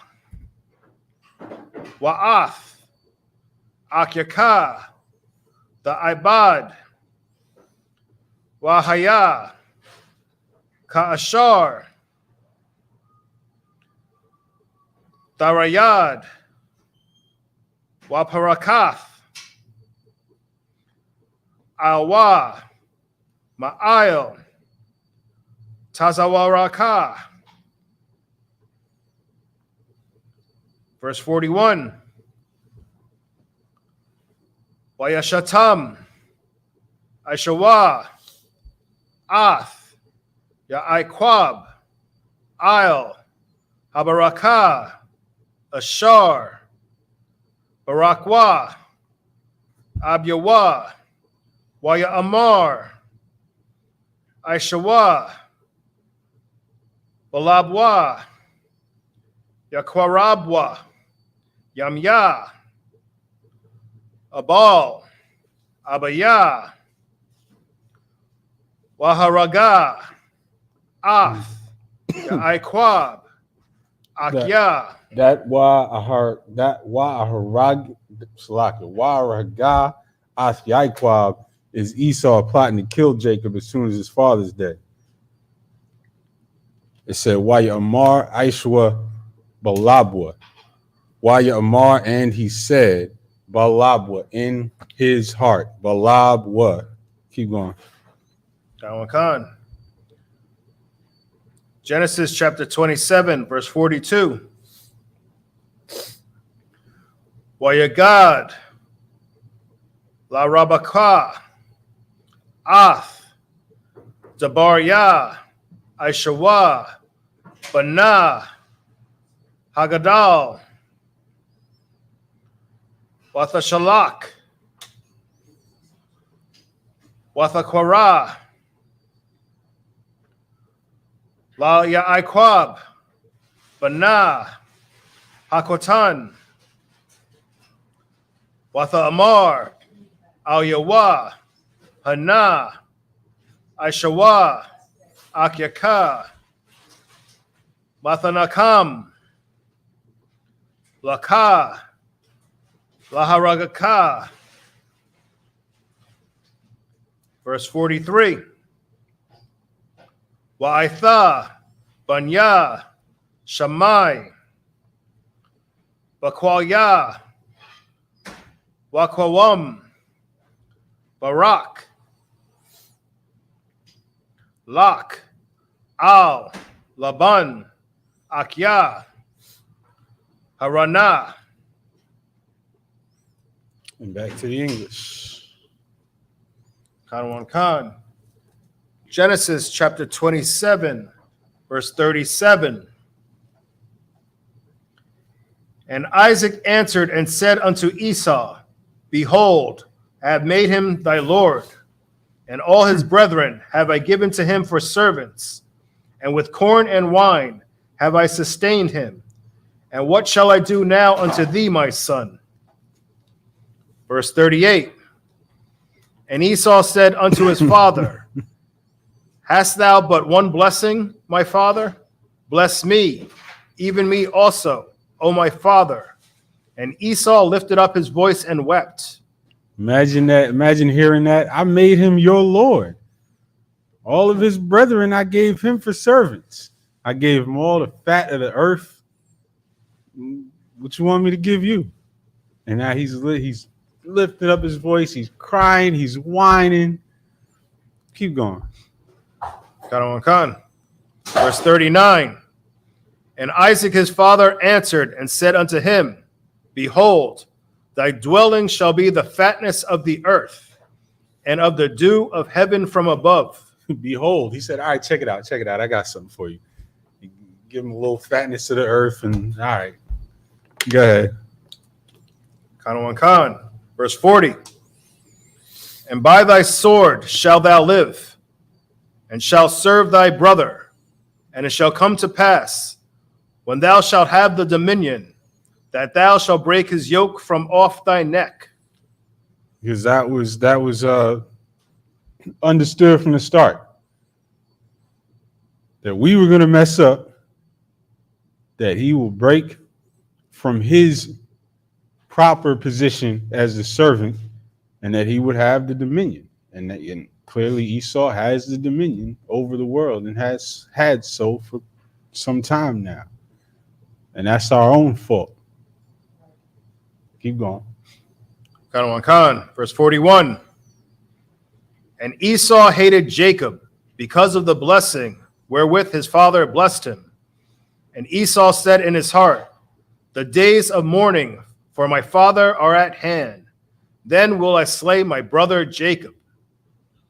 Wa'ath, Akyaka, the Ibad, Wahaya, Ka'ashar, Darayad, Waparakath, Alwa, Ma'il, Tazawaraka. Verse 41. Wayashatam, Aishawa, Ath, Ya'aikwab, Il, Habaraka, Ashar, Barakwa, Abyawa, Waya'amar, Aishawa, Balabwa, Yakwarabwa, Yamya, Abal, Abaya, Waharaga, Ath, Aikwab, Akya, That Waharag Asyaquab is Esau plotting to kill Jacob as soon as his father's dead. It said Waya Amar Aishwa Balabwa. Waya Amar, and he said Balabwa in his heart. Balabwa. Keep going. Dawan Khan. Genesis chapter 27, verse 42. Wayagad, La Rabaka, Ath, Dabarya, Aishawa, Bana, Hagadal, Wathashalak, Wathakwara, La Ya'aikwab, Bana, Hakotan, Watha Amar, Al Yawa, Hana, Aishawa, Akyaka, Mathanakam, Laka, Laharagaka. Verse 43. Wa'aitha, Banya, Shammai, Bakwalya, Wakwawam, Barak, Lak, Al, Laban, Akya, Harana. And back to the English. Khan Khan. Genesis chapter 27, verse 37. And Isaac answered and said unto Esau, Behold, I have made him thy Lord, and all his brethren have I given to him for servants, and with corn and wine have I sustained him. And what shall I do now unto thee, my son? Verse 38. And Esau said unto his father, Hast thou but one blessing, my father? Bless me, even me also, O my father. And Esau lifted up his voice and wept. Imagine that. Imagine hearing that. I made him your Lord. All of his brethren I gave him for servants. I gave him all the fat of the earth. What you want me to give you? And now he's lifted up his voice. He's crying. He's whining. Keep going. Khan. Verse 39. And Isaac his father answered and said unto him, Behold, thy dwelling shall be the fatness of the earth, and of the dew of heaven from above. Behold, he said, all right, check it out. Check it out. I got something for you. Give him a little fatness to the earth, and all right. Go ahead. Khan. Verse 40. And by thy sword shalt thou live, and shalt serve thy brother. And it shall come to pass, when thou shalt have the dominion, that thou shalt break his yoke from off thy neck. Because that was understood from the start, that we were going to mess up, that he will break from his proper position as the servant, and that he would have the dominion. And clearly Esau has the dominion over the world and has had so for some time now. And that's our own fault. Keep going. Khan. Verse 41. And Esau hated Jacob because of the blessing wherewith his father blessed him. And Esau said in his heart, The days of mourning for my father are at hand. Then will I slay my brother Jacob.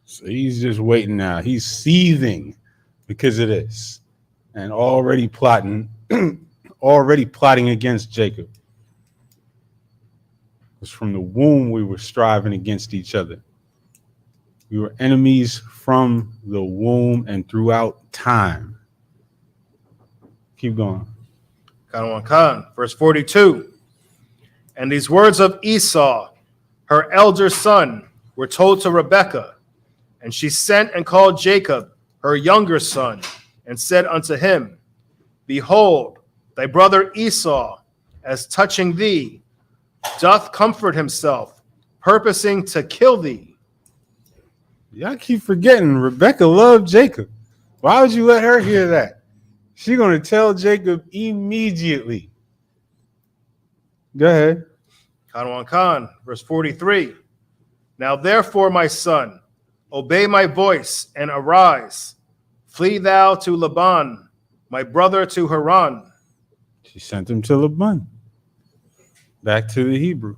So he's just waiting now. He's seething because of this, and already plotting against Jacob. Because from the womb we were striving against each other. We were enemies from the womb and throughout time. Keep going. Khan. Verse 42. And these words of Esau, her elder son, were told to Rebekah. And she sent and called Jacob, her younger son, and said unto him, Behold, thy brother Esau, as touching thee, doth comfort himself, purposing to kill thee. Y'all keep forgetting Rebecca loved Jacob. Why would you let her hear that? She's going to tell Jacob immediately. Go ahead. Khan Khan, verse 43. Now therefore, my son, obey my voice and arise. Flee thou to Laban, my brother to Haran. She sent him to Laban. Back to the Hebrew.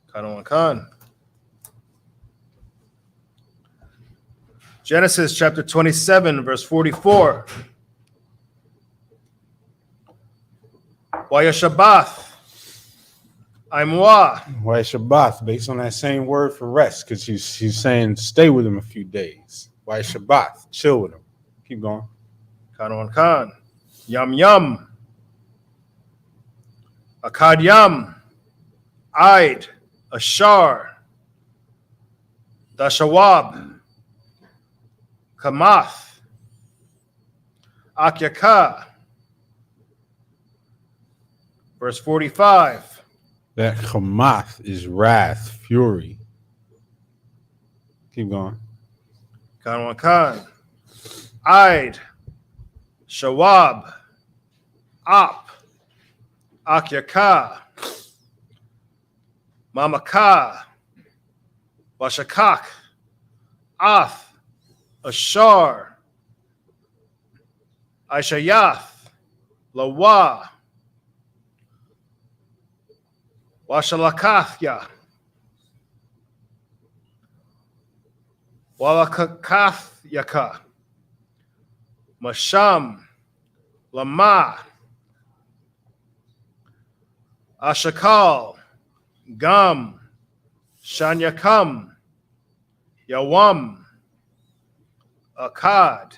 Khan Khan. Genesis chapter 27, verse 44. Wayashabath. Imwa. Why Shabbat? Based on that same word for rest, because she's saying stay with him a few days. Why Shabbat? Chill with him. Keep going. Khan Khan. Yum Yum. Akad Yam. Aid. Ashar. Dashawab. Kamath. Akyaka. Verse 45. That Hamath is wrath, fury. Keep going. Khan Khan. Aid. Shawab. Op. Akyaka. Mamaka. Washakak. Ath. Ashar. Aishayath. Lawa. Washalakathya. Walakathyaka. Masham. Lama. Ashakal. Gum. Shanyakam. Yawam. Akkad.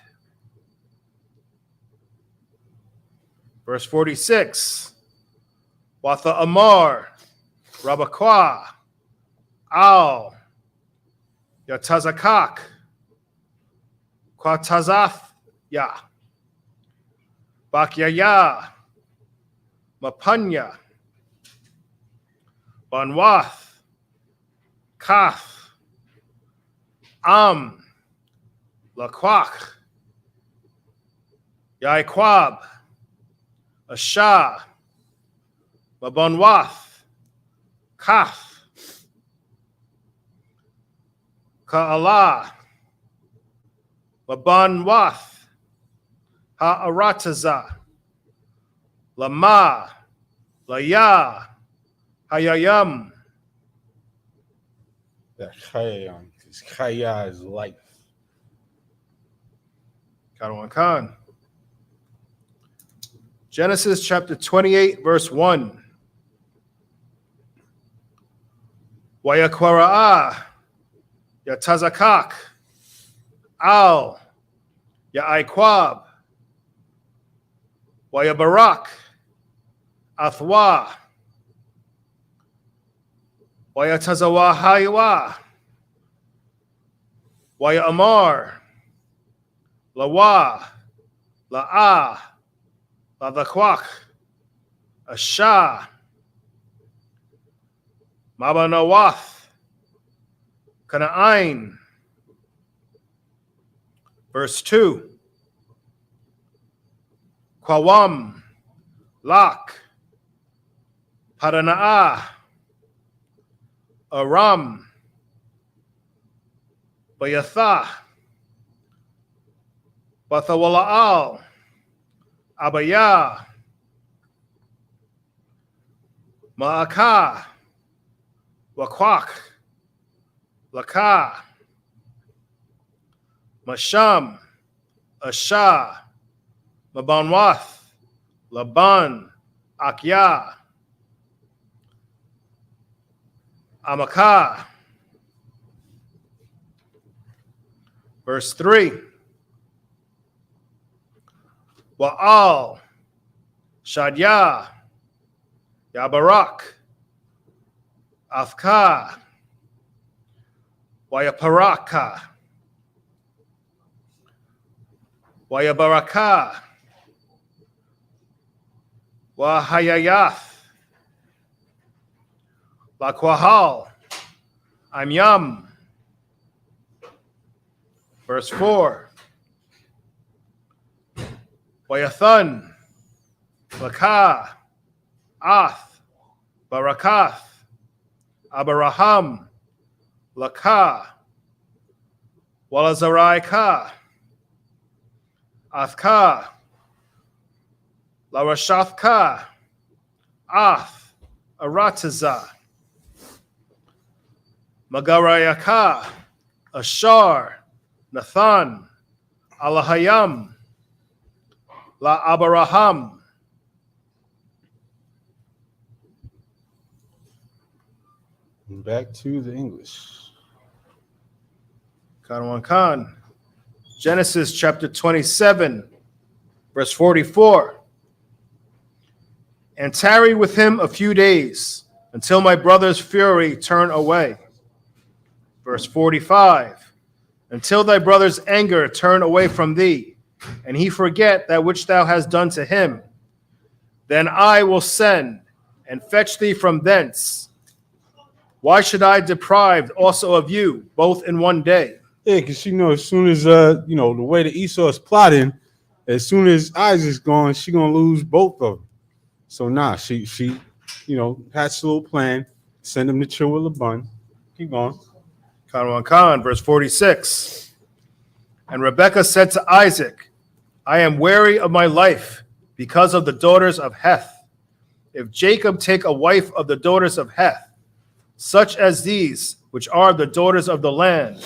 Verse 46. Watha Amar. Rabakwa. Al. Yatazakak. Kwatazath. Ya. Bakyaya. Mapanya. Banwath. Kath. Am. Laquak. Yaiquab. Asha. Mabanwath. Kaf. Ka'ala. Mabanwath. Ha'arataza. Lama. Laya. Hayayam. That Chayam, because Chaya is life. Khan Khan. Genesis chapter 28, verse 1. Wayakwara'a. Yatazakak. Al. Yaiquab. Wayabarak. Athwa. Wayatazawa Haywa. Waya Amar. Lawa. La'a. Ladakwak. Asha. Mabanawath. Kana'ain. Verse 2. Kwawam. Lak. Padana'ah. Aram. Bayatha. Bathawala'al. Abaya. Ma'aka. Wakwak. Laka. Masham. Asha. Mabanwath. Laban. Akya. Amaka. Verse 3. Wa'al. Shadya. Yabarak. Afka, Wayaparaka, Wayabaraka, Wahayayath, Lakwahal, Amyam. Verse 4. Wayathun, Lakah, Ath, Barakath, Abaraham, Lakah, Walazaraika, Athka, Larashathka, Ath, Arataza, Magarayaka, Ashar, Nathan, Alahayam, La Abaraham. Back to the English. Khan Khan. Genesis chapter 27, verse 44. And tarry with him a few days until my brother's fury turn away. Verse 45. Until thy brother's anger turn away from thee, and he forget that which thou hast done to him. Then I will send and fetch thee from thence. Why should I deprive also of you, both in one day? Yeah, because as soon as the way that Esau is plotting, as soon as Isaac's gone, she gonna lose both of them. So she hatched a little plan, send him to chill with Laban. Keep going. Khan, verse 46. And Rebekah said to Isaac, I am weary of my life because of the daughters of Heth. If Jacob take a wife of the daughters of Heth, such as these, which are the daughters of the land,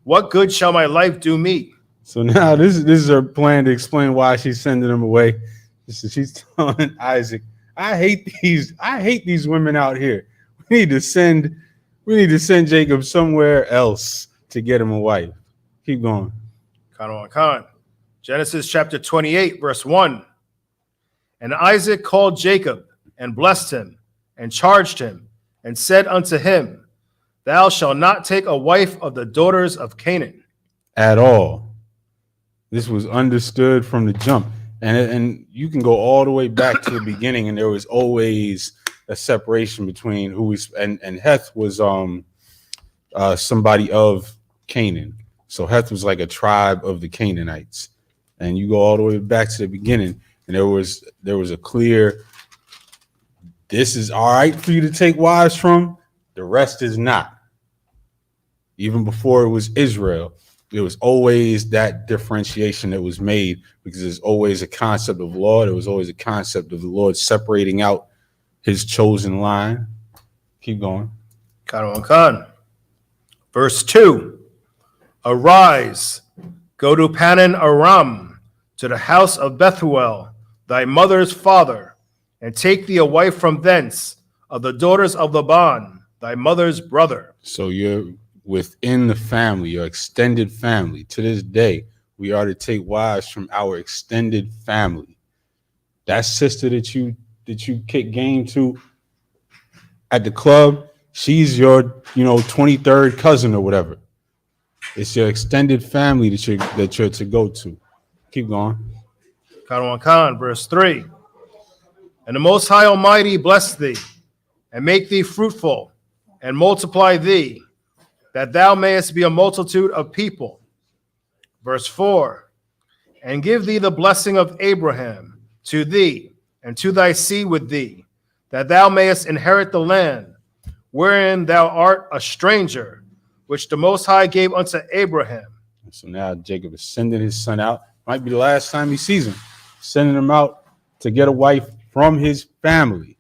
what good shall my life do me? So now this is her plan to explain why she's sending him away. She's telling Isaac, I hate these women out here. We need to send Jacob somewhere else to get him a wife. Keep going. Khan. Genesis chapter 28, verse 1. And Isaac called Jacob and blessed him and charged him and said unto him, Thou shalt not take a wife of the daughters of Canaan. At all. This was understood from the jump. And you can go all the way back to the beginning, and there was always a separation between and Heth was somebody of Canaan. So Heth was like a tribe of the Canaanites. And you go all the way back to the beginning, and there was a clear, this is all right for you to take wives from, the rest is not. Even before it was Israel, there was always that differentiation that was made, because there's always a concept of law. There was always a concept of the Lord separating out his chosen line. Keep going. Khan. Verse 2. Arise, go to Padan Aram, to the house of Bethuel, thy mother's father, and take thee a wife from thence, of the daughters of Laban, thy mother's brother. So you're within the family, your extended family. To this day, we are to take wives from our extended family. That sister that you kick game to at the club, she's your 23rd cousin or whatever. It's your extended family that you're to go to. Keep going. Khan, verse 3. And the Most High Almighty bless thee, and make thee fruitful, and multiply thee, that thou mayest be a multitude of people. Verse 4. And give thee the blessing of Abraham to thee, and to thy seed with thee, that thou mayest inherit the land, wherein thou art a stranger, which the Most High gave unto Abraham. So now Jacob is sending his son out. Might be the last time he sees him. Sending him out to get a wife from his family,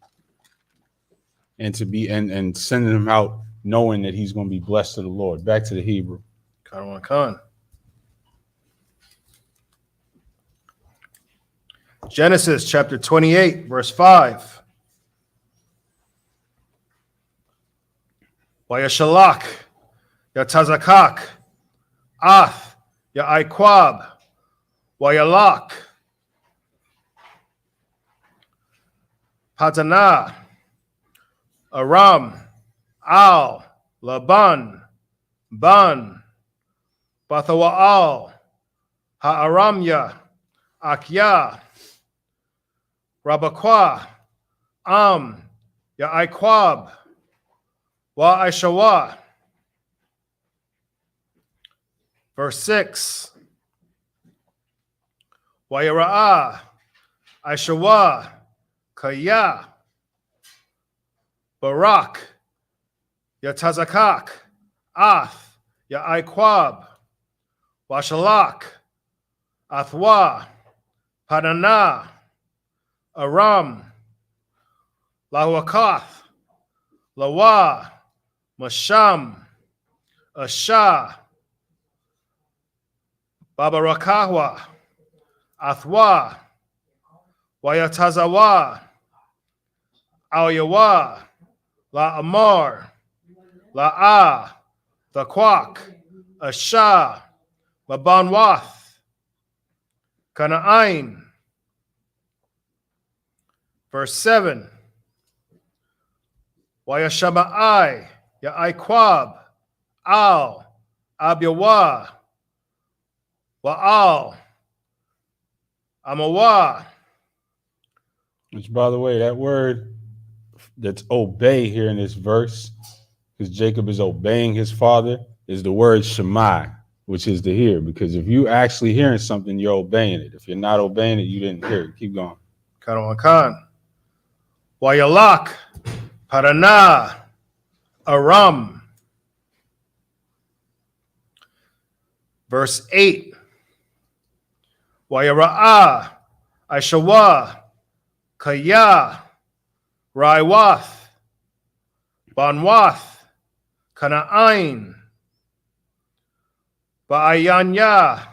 and to be and sending him out knowing that he's going to be blessed to the Lord. Back to the Hebrew. Khan. Genesis chapter 28, verse 5. Vayashalach, Yatazakak, Ath, Yaiquab, Vayalak, Patanah, Aram, Al, Laban, Ban, Bathawa'al, Ha'aramya, Akya, Rabakwa, Ya'aikwab, Wa'aishawa. Verse 6. Wa'yara'a, Aishawa, Kaya, Barak, Yatazakak, Ath, Ya'aikwab, Washalak, Athwa, Padana, Aram, Lawakath, Lawa, Masham, Asha, Babarakahwa, Athwa, Wayatazawa, Alyawa, La Amar, La the Kwak, Asha, Labanwath, Kana'ain. Verse 7. Wayashama'ai, Ya'aikwab, Al, Abyawa, Wa'al, Amawa. Which, by the way, that word that's obey here in this verse, because Jacob is obeying his father, is the word Shemai, which is to hear. Because if you actually hearing something, you're obeying it. If you're not obeying it, you didn't hear it. Keep going. Kanawakan. Wayalak, Parana, Aram. Verse 8. Wayara'a, Aishawa, Kaya, Raiwath, Banwath, Kana'ain, Ba'ayanya,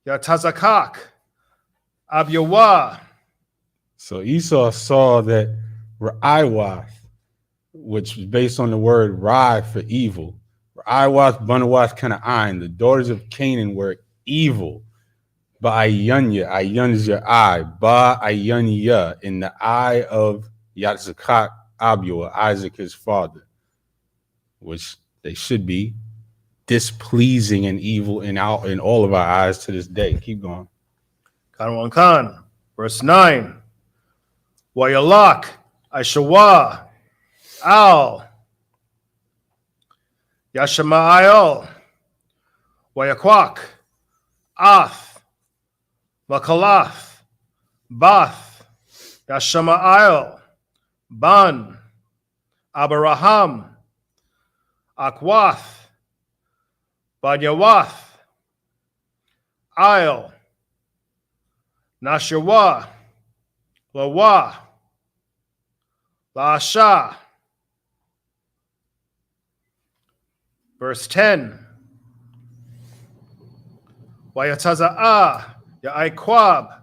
Yatazakak, Abyawa. So Esau saw that Ra'iwath, which was based on the word Rai for evil. Ra'iwath, Banawath, Kana'ain, the daughters of Canaan were evil. Ba'ayanya, Ayan is your eye. Ba'ayanya, in the eye of Yatzakak Abiel, Isaac his father, which they should be displeasing and evil in all of our eyes to this day. Keep going. Kanawankan. Verse 9. Wayalak, Aishawa, Al, Yashama'ayel, Wayakwak, Ath, Makalath, Bath, Yashama'ayel, Ban, Abraham, Akwath, Banyawath, Ayel, Nashawa, Lawa, La'asha. Verse 10. Wayataza'a, Ya'aikwab,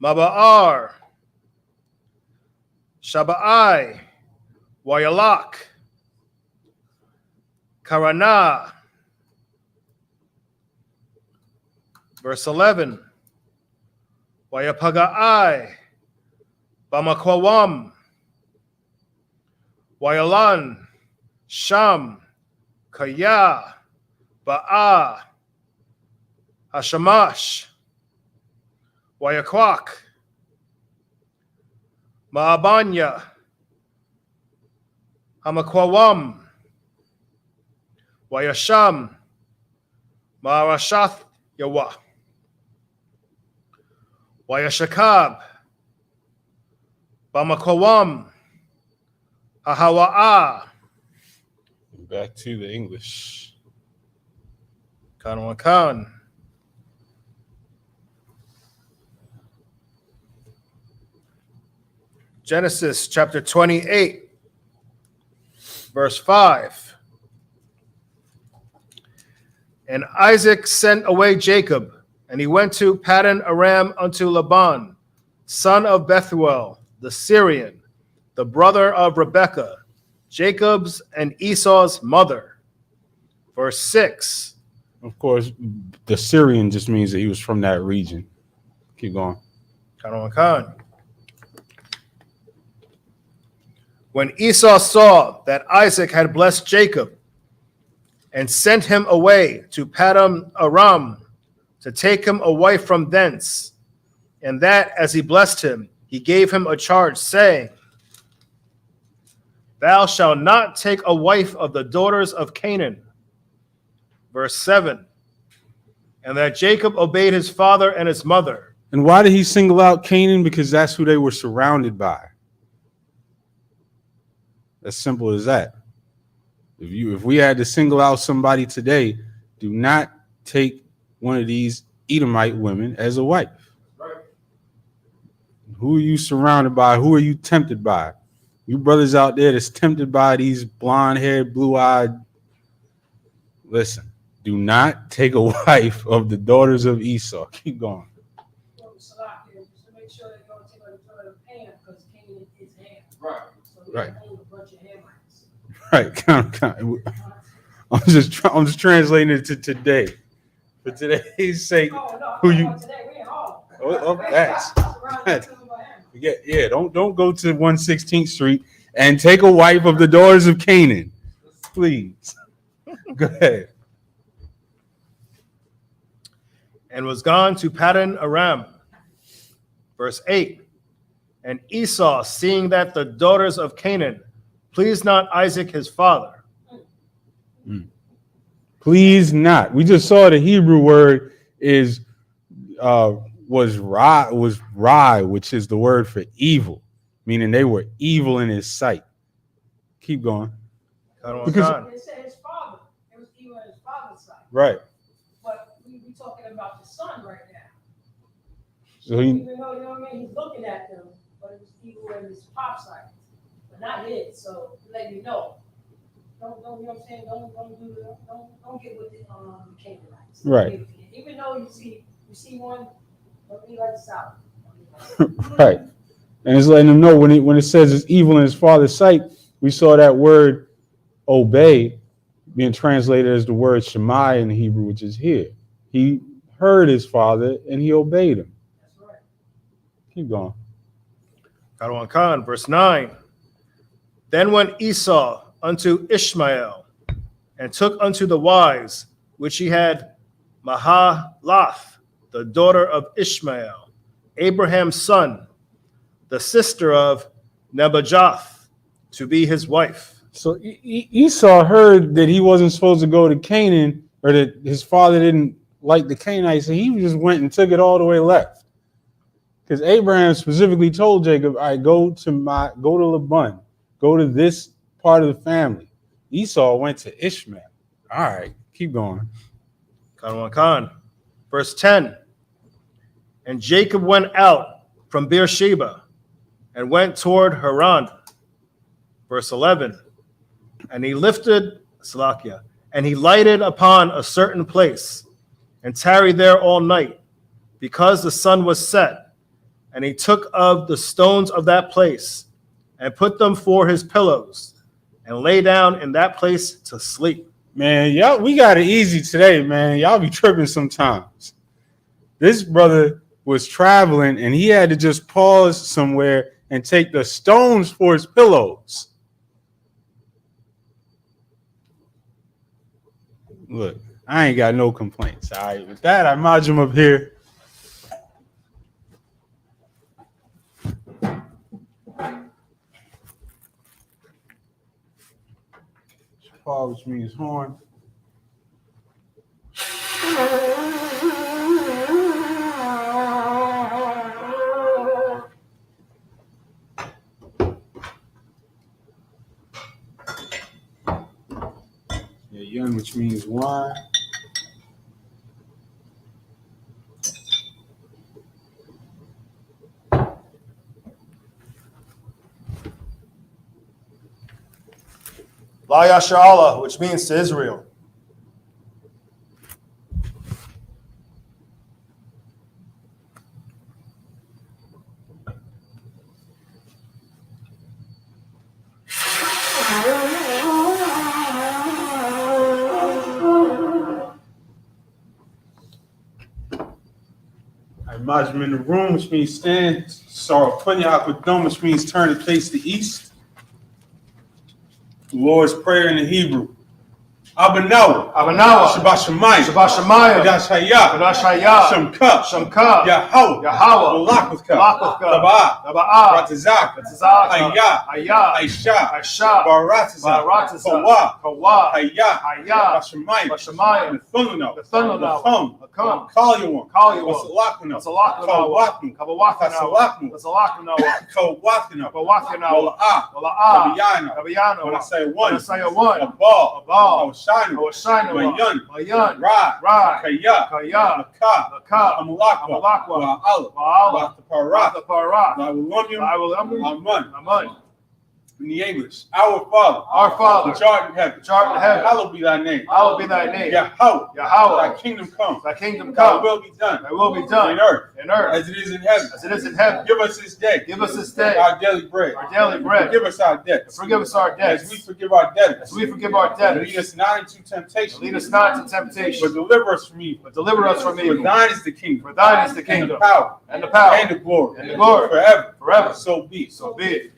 Maba'ar, Shaba'ai, Wayalak, Karana. Verse 11. Wayapaga'ai, Bamakwawam, Wayalan, Sham, Kaya, Ba'a, Hashamash, Wayakwak, Ma'abanya, Hamakwawam, Wayasham, Ma'arashath Yawa, Wayashakab, Bamakwawam, Hahawa'a. Back to the English. Kanawakan. Genesis chapter 28, verse 5. And Isaac sent away Jacob, and he went to Paddan Aram unto Laban, son of Bethuel, the Syrian, the brother of Rebekah, Jacob's and Esau's mother. Verse 6. Of course, the Syrian just means that he was from that region. Keep going. Kanawakan. When Esau saw that Isaac had blessed Jacob and sent him away to Paddan Aram to take him a wife from thence, and that as he blessed him, he gave him a charge, saying, Thou shalt not take a wife of the daughters of Canaan. Verse 7. And that Jacob obeyed his father and his mother. And why did he single out Canaan? Because that's who they were surrounded by. As simple as that. If we had to single out somebody today, do not take one of these Edomite women as a wife. Right. Who are you surrounded by? Who are you tempted by? You brothers out there that's tempted by these blonde-haired, blue-eyed. Listen, do not take a wife of the daughters of Esau. Keep going. So just to make sure they don't take on the daughter of Ham, because Canaan is Ham. Right. So we Right. own a bunch of Hamites. Right. I'm just translating it to today. For today's sake, Oh, no, who you? today we in Harlem. That's Surrounded by Ham. Don't go to 116th Street and take a wife of the daughters of Canaan. Please. Go ahead. And was gone to Paddan Aram. Verse 8. And Esau, seeing that the daughters of Canaan pleased not Isaac his father. Please not. We just saw the Hebrew word is was rai, which is the word for evil, meaning they were evil in his sight. Keep going. Because, It said his father. It was evil in his father's sight. right. But we talking about the son right now. So he, Even though, you know what I mean, he's looking at them, but it was evil in his pop's sight, but not his. So let you know. Don't you know what I'm saying? Don't get with the Canaanites. Right. Even though you see one, don't be like the South. right. And it's letting him know when it says it's evil in his father's sight, we saw that word obey being translated as the word Shema in Hebrew, which is here. He heard his father and he obeyed him. That's right. Keep going. Karawan Khan, verse 9. Then went Esau unto Ishmael, and took unto the wives which he had Mahalath, the daughter of Ishmael, Abraham's son, the sister of Nebajoth, to be his wife. So Esau heard that he wasn't supposed to go to Canaan, or that his father didn't like the Canaanites, and he just went and took it all the way left. Because Abraham specifically told Jacob, all right, go to Laban, go to this part of the family. Esau went to Ishmael. All right, keep going. Khan. Verse 10. And Jacob went out from Beersheba and went toward Haran. Verse 11. And he lifted Salakia, and he lighted upon a certain place and tarried there all night, because the sun was set. And he took of the stones of that place and put them for his pillows, and lay down in that place to sleep. Man, y'all, we got it easy today, man. Y'all be tripping sometimes. This brother was traveling, and he had to just pause somewhere and take the stones for his pillows. Look, I ain't got no complaints. All right, with that, I module him up here. Paul, which means horn. Yeah, yun, which means wine. La Yasha Allah, which means to Israel. I imagine him in the room, which means stand. Sorrow Punya Akudum, which means turn and face the east. Lord's Prayer in the Hebrew. Abanawa. Abanawa. Shabbat Shemayim. Shabbat Shemayim. Kadash Hayah. Kadash Hayah. Shamka. Shamka. Yahweh. Yahweh. Malakutka. Malakutka. Taba'ah. Taba'ah. Ratazak. Ratazak. Hayah. Hayah. Aisha. Aisha. Baratazak. Baratazak. Kawa. Kawa. Hayah. Hayah. Bashamayim. Bashamayim. Nethununo. Nethununo. Lakum. Lakum. Kalyawam. Kalyawam. Wasalakuna. Wasalakuna. Kawatnu. Kawatnu. Kasalaknu. Wasalaknu. Kawatnu. Kawatnu. Wala'ah. Wala'ah. Kabiyano. Kabiyano. When I say When one. I say one. Abal. Abal. Awashinu. Awashinu. Mayan. Mayan. Ra. Ra. Kaya. Kaya. Laka. Laka. Amalakwa. Amalakwa. Wa'ala. Wa'ala. Wa'ataparat. Rastafari. Wa'ulumyum. Amen. Aman. Amen. In the English. Our Father. Our Father. Which art in heaven. Which art in heaven. Hallowed be thy name. Hallowed be thy name. Yahweh. Yahweh. Thy kingdom come. Thy kingdom Thy come. will be done. Thy will be done. In earth. In earth. As it is in heaven. As it is in heaven. Give us this day. Give us this day Our daily bread. our daily bread. Forgive us our debts. Forgive us our debts. As we forgive our debtors. As we forgive our And debtors. lead us not into temptation. Lead us not to But temptation, deliver us from evil. but deliver us from For evil. thine is the kingdom. For thine is the And kingdom, the power. and the power, And the glory. and the glory, Forever. forever. So be it. So be it.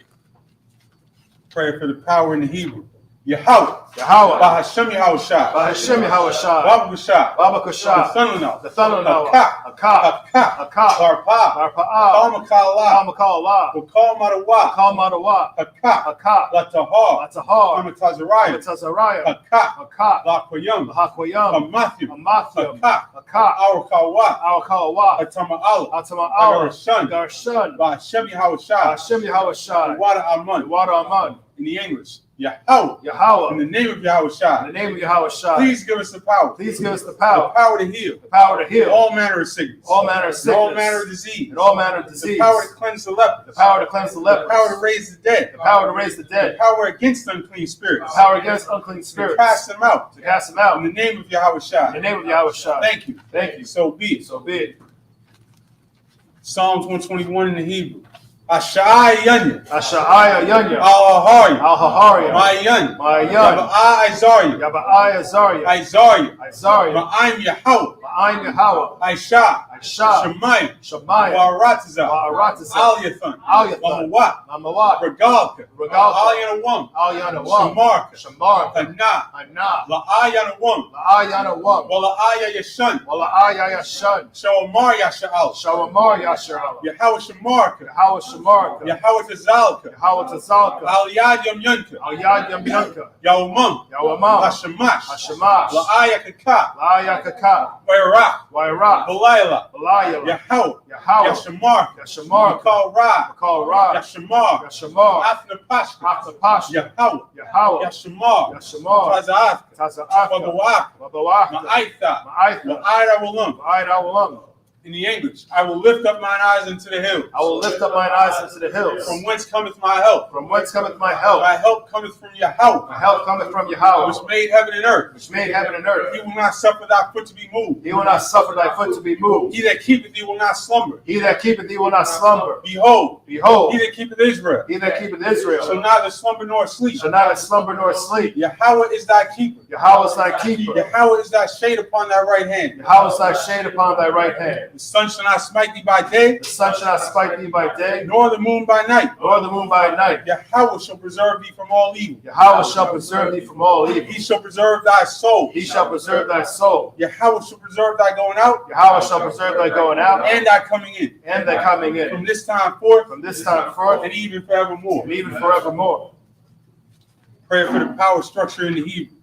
Prayer for the power in the Hebrew. Yahweh. Yahweh. Bahashem Yahushua. Bahashem Yahushua. Babu Shah. Baba The Kusha. Thununo. The Thunder Noah. Akak. Akak. Akak. Akak. Harpa. Arpa'ah. Kalmakala. Kamakala. Wakal Madawa. Kalmadawa. Akak. Akak. Latahar. Atahar. Amatazariah. Atazariah. Akak. Akak. Lakwayam. Hakwayam. Amathu. Amathiam. Akak. Akak. Awakawa. Awakawa. Atama'ala. Atama'ala. Agarshun. Garshun. Bahashem Yahushua. Hashem Yahushua. Wada Aman. Water Aman. In the English. Yahweh. In Yahweh. the name of In Yahushua. the name of Yahushua. Please give us the power. Please give us the The power. power to heal. The power to heal. All manner of sickness. All manner of And all sickness. manner of disease. And all manner of The disease. power to cleanse the lepers. The power to cleanse the The lepers. power to raise the dead. The power to raise the The dead. power against unclean spirits. The power against unclean To spirits. cast them out. To cast them out. In the name of In the Yahushua. name of Yahushua. Thank you. Thank you. So be it. So be it. Psalms 121 in the Hebrew. Ashai Yanya. Asha'aya Yanya. Al-Ahari. Al-Haharia. Mayan. Mayan. Yaba'ah Isaiah. Yaba'aya Zaria. Isaiah. Isaiah. Ma'aim Yahweh. Ma'ayin Yahweh. Aisha. Aisha. Shemayim. Shamaya. Wa'aratazah. Wa'aratazah. Al-Yathan. Al-Yathan. Mahawat. Mamawat. Regalka. Regalka. Al-Yanawam. Al-Yana Wam. Shamarka. Shamarka. Anah. Anah. La'ayanawam. La'ayana Wam. Wala'aya Yashan. Wala'aya Yashan. Shawamar Yasha'al. Shawamar Yasha'al. Yahweh Shamarka. Yahweh Shamarka. Yahweh Tazalka. Yahweh Tazalka. Al-Yad Yam Yunka. Al-Yad Yamyanka. Yawamam. Yawamam. Hashamash. Hashamash. La'aya Kaka. La'aya Kaka. Wairak. Wairak. Balayla. Balayala. Yahweh. Yahweh. Yashamarka. Yashamarka. Makal Ra. Makal Ra. Yashamar. Yashamar. Afna Pashka. After Pasha. Yahweh. Yahweh. Yashamar. Yashamar. Taza'ath. Taza'aka. Wagawak. Wabawaka. Ma'aitha. Ma'aitha. Wa'aira Walam. Ma'aida Walam. In the English, I will lift up mine eyes into the hills. I will lift up mine eyes into the hills. From whence cometh my help? From whence cometh my help? My help cometh from Yahweh, My help cometh from Yahweh, which made heaven and earth. which made heaven and earth. He will not suffer thy foot to be moved. He will not suffer thy foot to be moved. He that keepeth thee will not slumber. He that keepeth thee will not slumber. Behold, Behold, he that keepeth Israel he that keepeth shall Israel neither slumber nor sleep. shall neither slumber nor sleep. Yahweh is thy keeper. Yahweh is thy keeper. Yahweh is thy shade upon thy right hand. Yahweh is thy shade upon thy right hand. The sun shall not smite thee by day, The sun shall not spike thee by day, nor the moon by night. nor the moon by night. Yahweh shall preserve thee from all evil. Yahweh shall preserve thee from all evil. He shall preserve thy soul. He shall preserve thy soul. Yahweh shall preserve thy going out Yahweh shall preserve thy going out and thy coming in. and thy coming in. From this time forth From this time forth and even forevermore. and even forevermore. Prayer for the power structure in the Hebrew.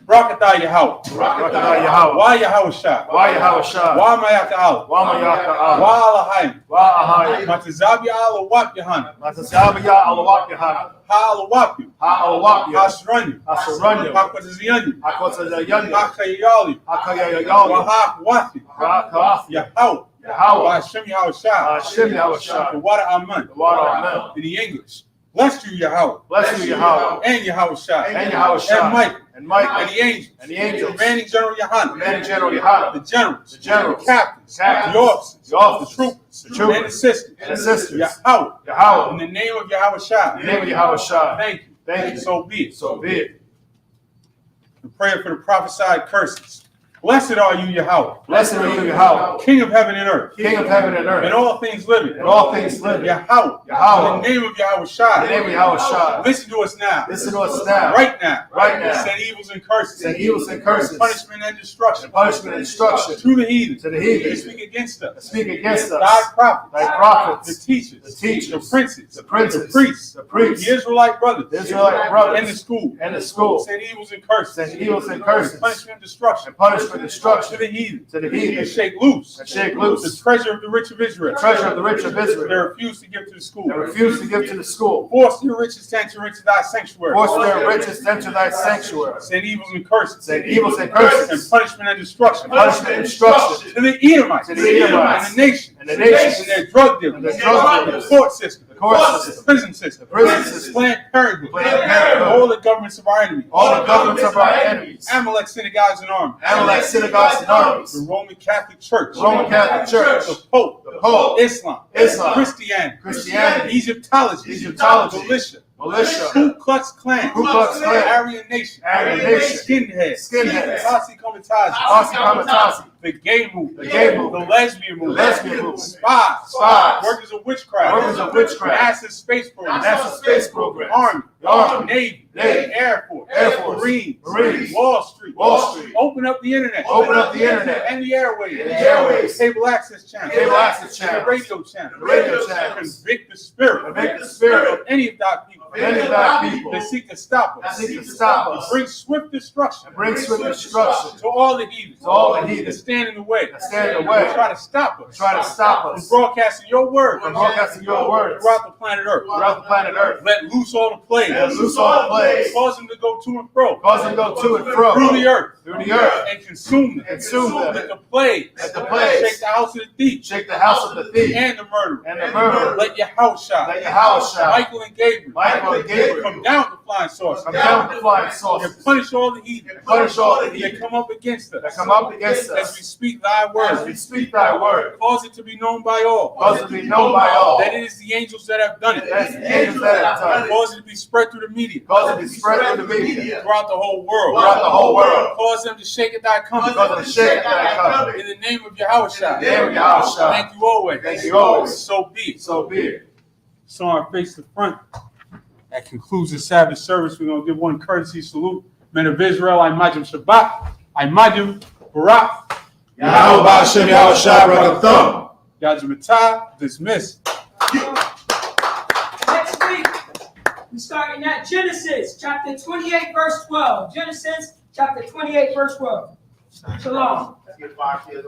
Rakatah Yahweh. Rakatah Yahweh. Why Yahweh Shah? Why Yahweh Shah? Why Mayaka Allah? Why Mayaka Allah? Why Allahayim? Why Ahai? Matazabi Allah Wap Yahana. Matasabiya Alawak Yahana. Ha Allah Wapu. Ha Alawak Ha Yah. Suranyu. Ha Suranyu. Ha Kwataziyanyu. Hakota Yanya. Ha Kayali. Hakaya Yali. Wahak Wathi. Rakath. Yahweh. Yahweh. Hashem Yahweh Shah. Hashem Yahweh Shah. The water Aman. The water Amen. In the English. Bless you, Yahweh. Bless you, Yahweh. And Yahweh Shah. And Yahweh Shah. And Mike. And Mike. And the angels. And the angels. The commanding general Yahana. Commanding General Yahana. The generals. The generals. The captains. Captains. The officers. The officers. The troopers. The troopers. And the sisters. And the sisters. Yahweh. Yahweh. In the name of Yahweh Shah. In the name of Yahweh Shah. Thank you. Thank you. So be it. So be it. The prayer for the prophesied curses. Blessed are you, Yahweh. Blessed are you, Yahweh, King of heaven and earth. King of heaven and earth, And all things living. and all things living. Yahweh. Yahweh. In the name of Yahweh In Shai. the name of Yahweh Shai. Listen to us now. Listen to us now. Right now. Right now. Send evils and curses. Send evils and curses. Punishment and destruction. Punishment and destruction. To the heathen. To the heathen. They speak against us. Speak against us. Thy prophets. Thy prophets. The teachers. The teachers. The princes. The princes. The priests. The priests. The Israelite brothers. The Israelite brothers. And the school. And the school. Send evils and curses. Send evils and curses. Punishment and destruction. And punishment and destruction. To the heathen. To the And heathen. shake loose. And shake loose. The treasure of the rich of Israel. The treasure of the rich of They Israel. refuse to give to the school. That refuse to give to the school. Force your riches to enter into thy sanctuary. Force their riches into thy sanctuary. Send evils and curses. Send evils and And curses. punishment and destruction. Punishment and destruction. To the Edomites. To the Edomites. And the nation. And the nations. And their drug dealers. And their drug dealers. The court system. The court The system. prison system. The prison system. Planned Parenthood. Planned Parenthood. All the governments of our enemies. All the governments of our enemies. Amalek synagogues and armies. Amalek synagogues and armies. The Roman Catholic Church. The Roman Catholic Church. The Pope. The Pope. Islam. Islam. Christianity. Christianity. Egyptology. Egyptology. Militia. Militia. Ku Klux Klan. Ku Klux Klan. Aryan Nation. Aryan Nation. Skinheads. Skinheads. Posse Comitatus. Posse Comitatus. The gay movement. The gay movement. The lesbian movement. The lesbian movement. Spies. Spies. Workers of witchcraft. Workers of witchcraft. NASA space program. NASA space program. Army. The Army. Navy. Navy. Air Force. Air Force. Marines. Marines. Wall Street. Wall Street. Open up the internet. Open up the internet. And the airways. And the airways. Cable access channels. Cable access And channels. the radio channels. The radio channels. Convict the spirit. Convict the spirit of any of thy people. of any of thy people that seek to stop us. that seek to stop us. Bring swift destruction. And bring swift destruction to all the heathens. to all the that heathens stand in the way. that stand in the way. Try to stop us. Try to stop From us broadcasting your word. from broadcasting your words throughout the planet Earth. throughout the planet Earth. Let loose all the plagues. And loose all the plagues. Cause them to go to and fro. Cause them to go to and fro Through the earth. through the earth. And consume them. Consume them. Let the plagues. Let the plagues shake the house of the thief. shake the house of the thief And the murderer. and the murderer. Let your house shine. Let your house shine. Michael and Gabriel. Michael and Gabriel. Come down with flying saucers. Come down with the flying And saucers. punish all the heathen. Punish all the that heathen come up against us. that come up against As we us speak thy as word. we speak thy word. Cause it to be known by all. Cause it to be known by all. That it is the angels that have done it. That's the angels that have done it. Cause it to be spread through the media. Cause it to be spread through the media Throughout the whole world. throughout the whole world. Cause them to shake at thy coming. Cause them to shake at thy coming. In the name of Yahweh Shai. In the name of Yahweh Shai. Thank you always. Thank you always. So be it. So be it. So I face the front. That concludes the Sabbath service. We're going to give one courtesy salute. Men of Israel, I Majim Shabbat. I Majim Barak. Yahweh Ba'ashem Yahweh Shai Rakatham. Yajmatah. Dismissed. Next week, we're starting at Genesis chapter 28, verse 12. Genesis chapter 28, verse 12. Shalom.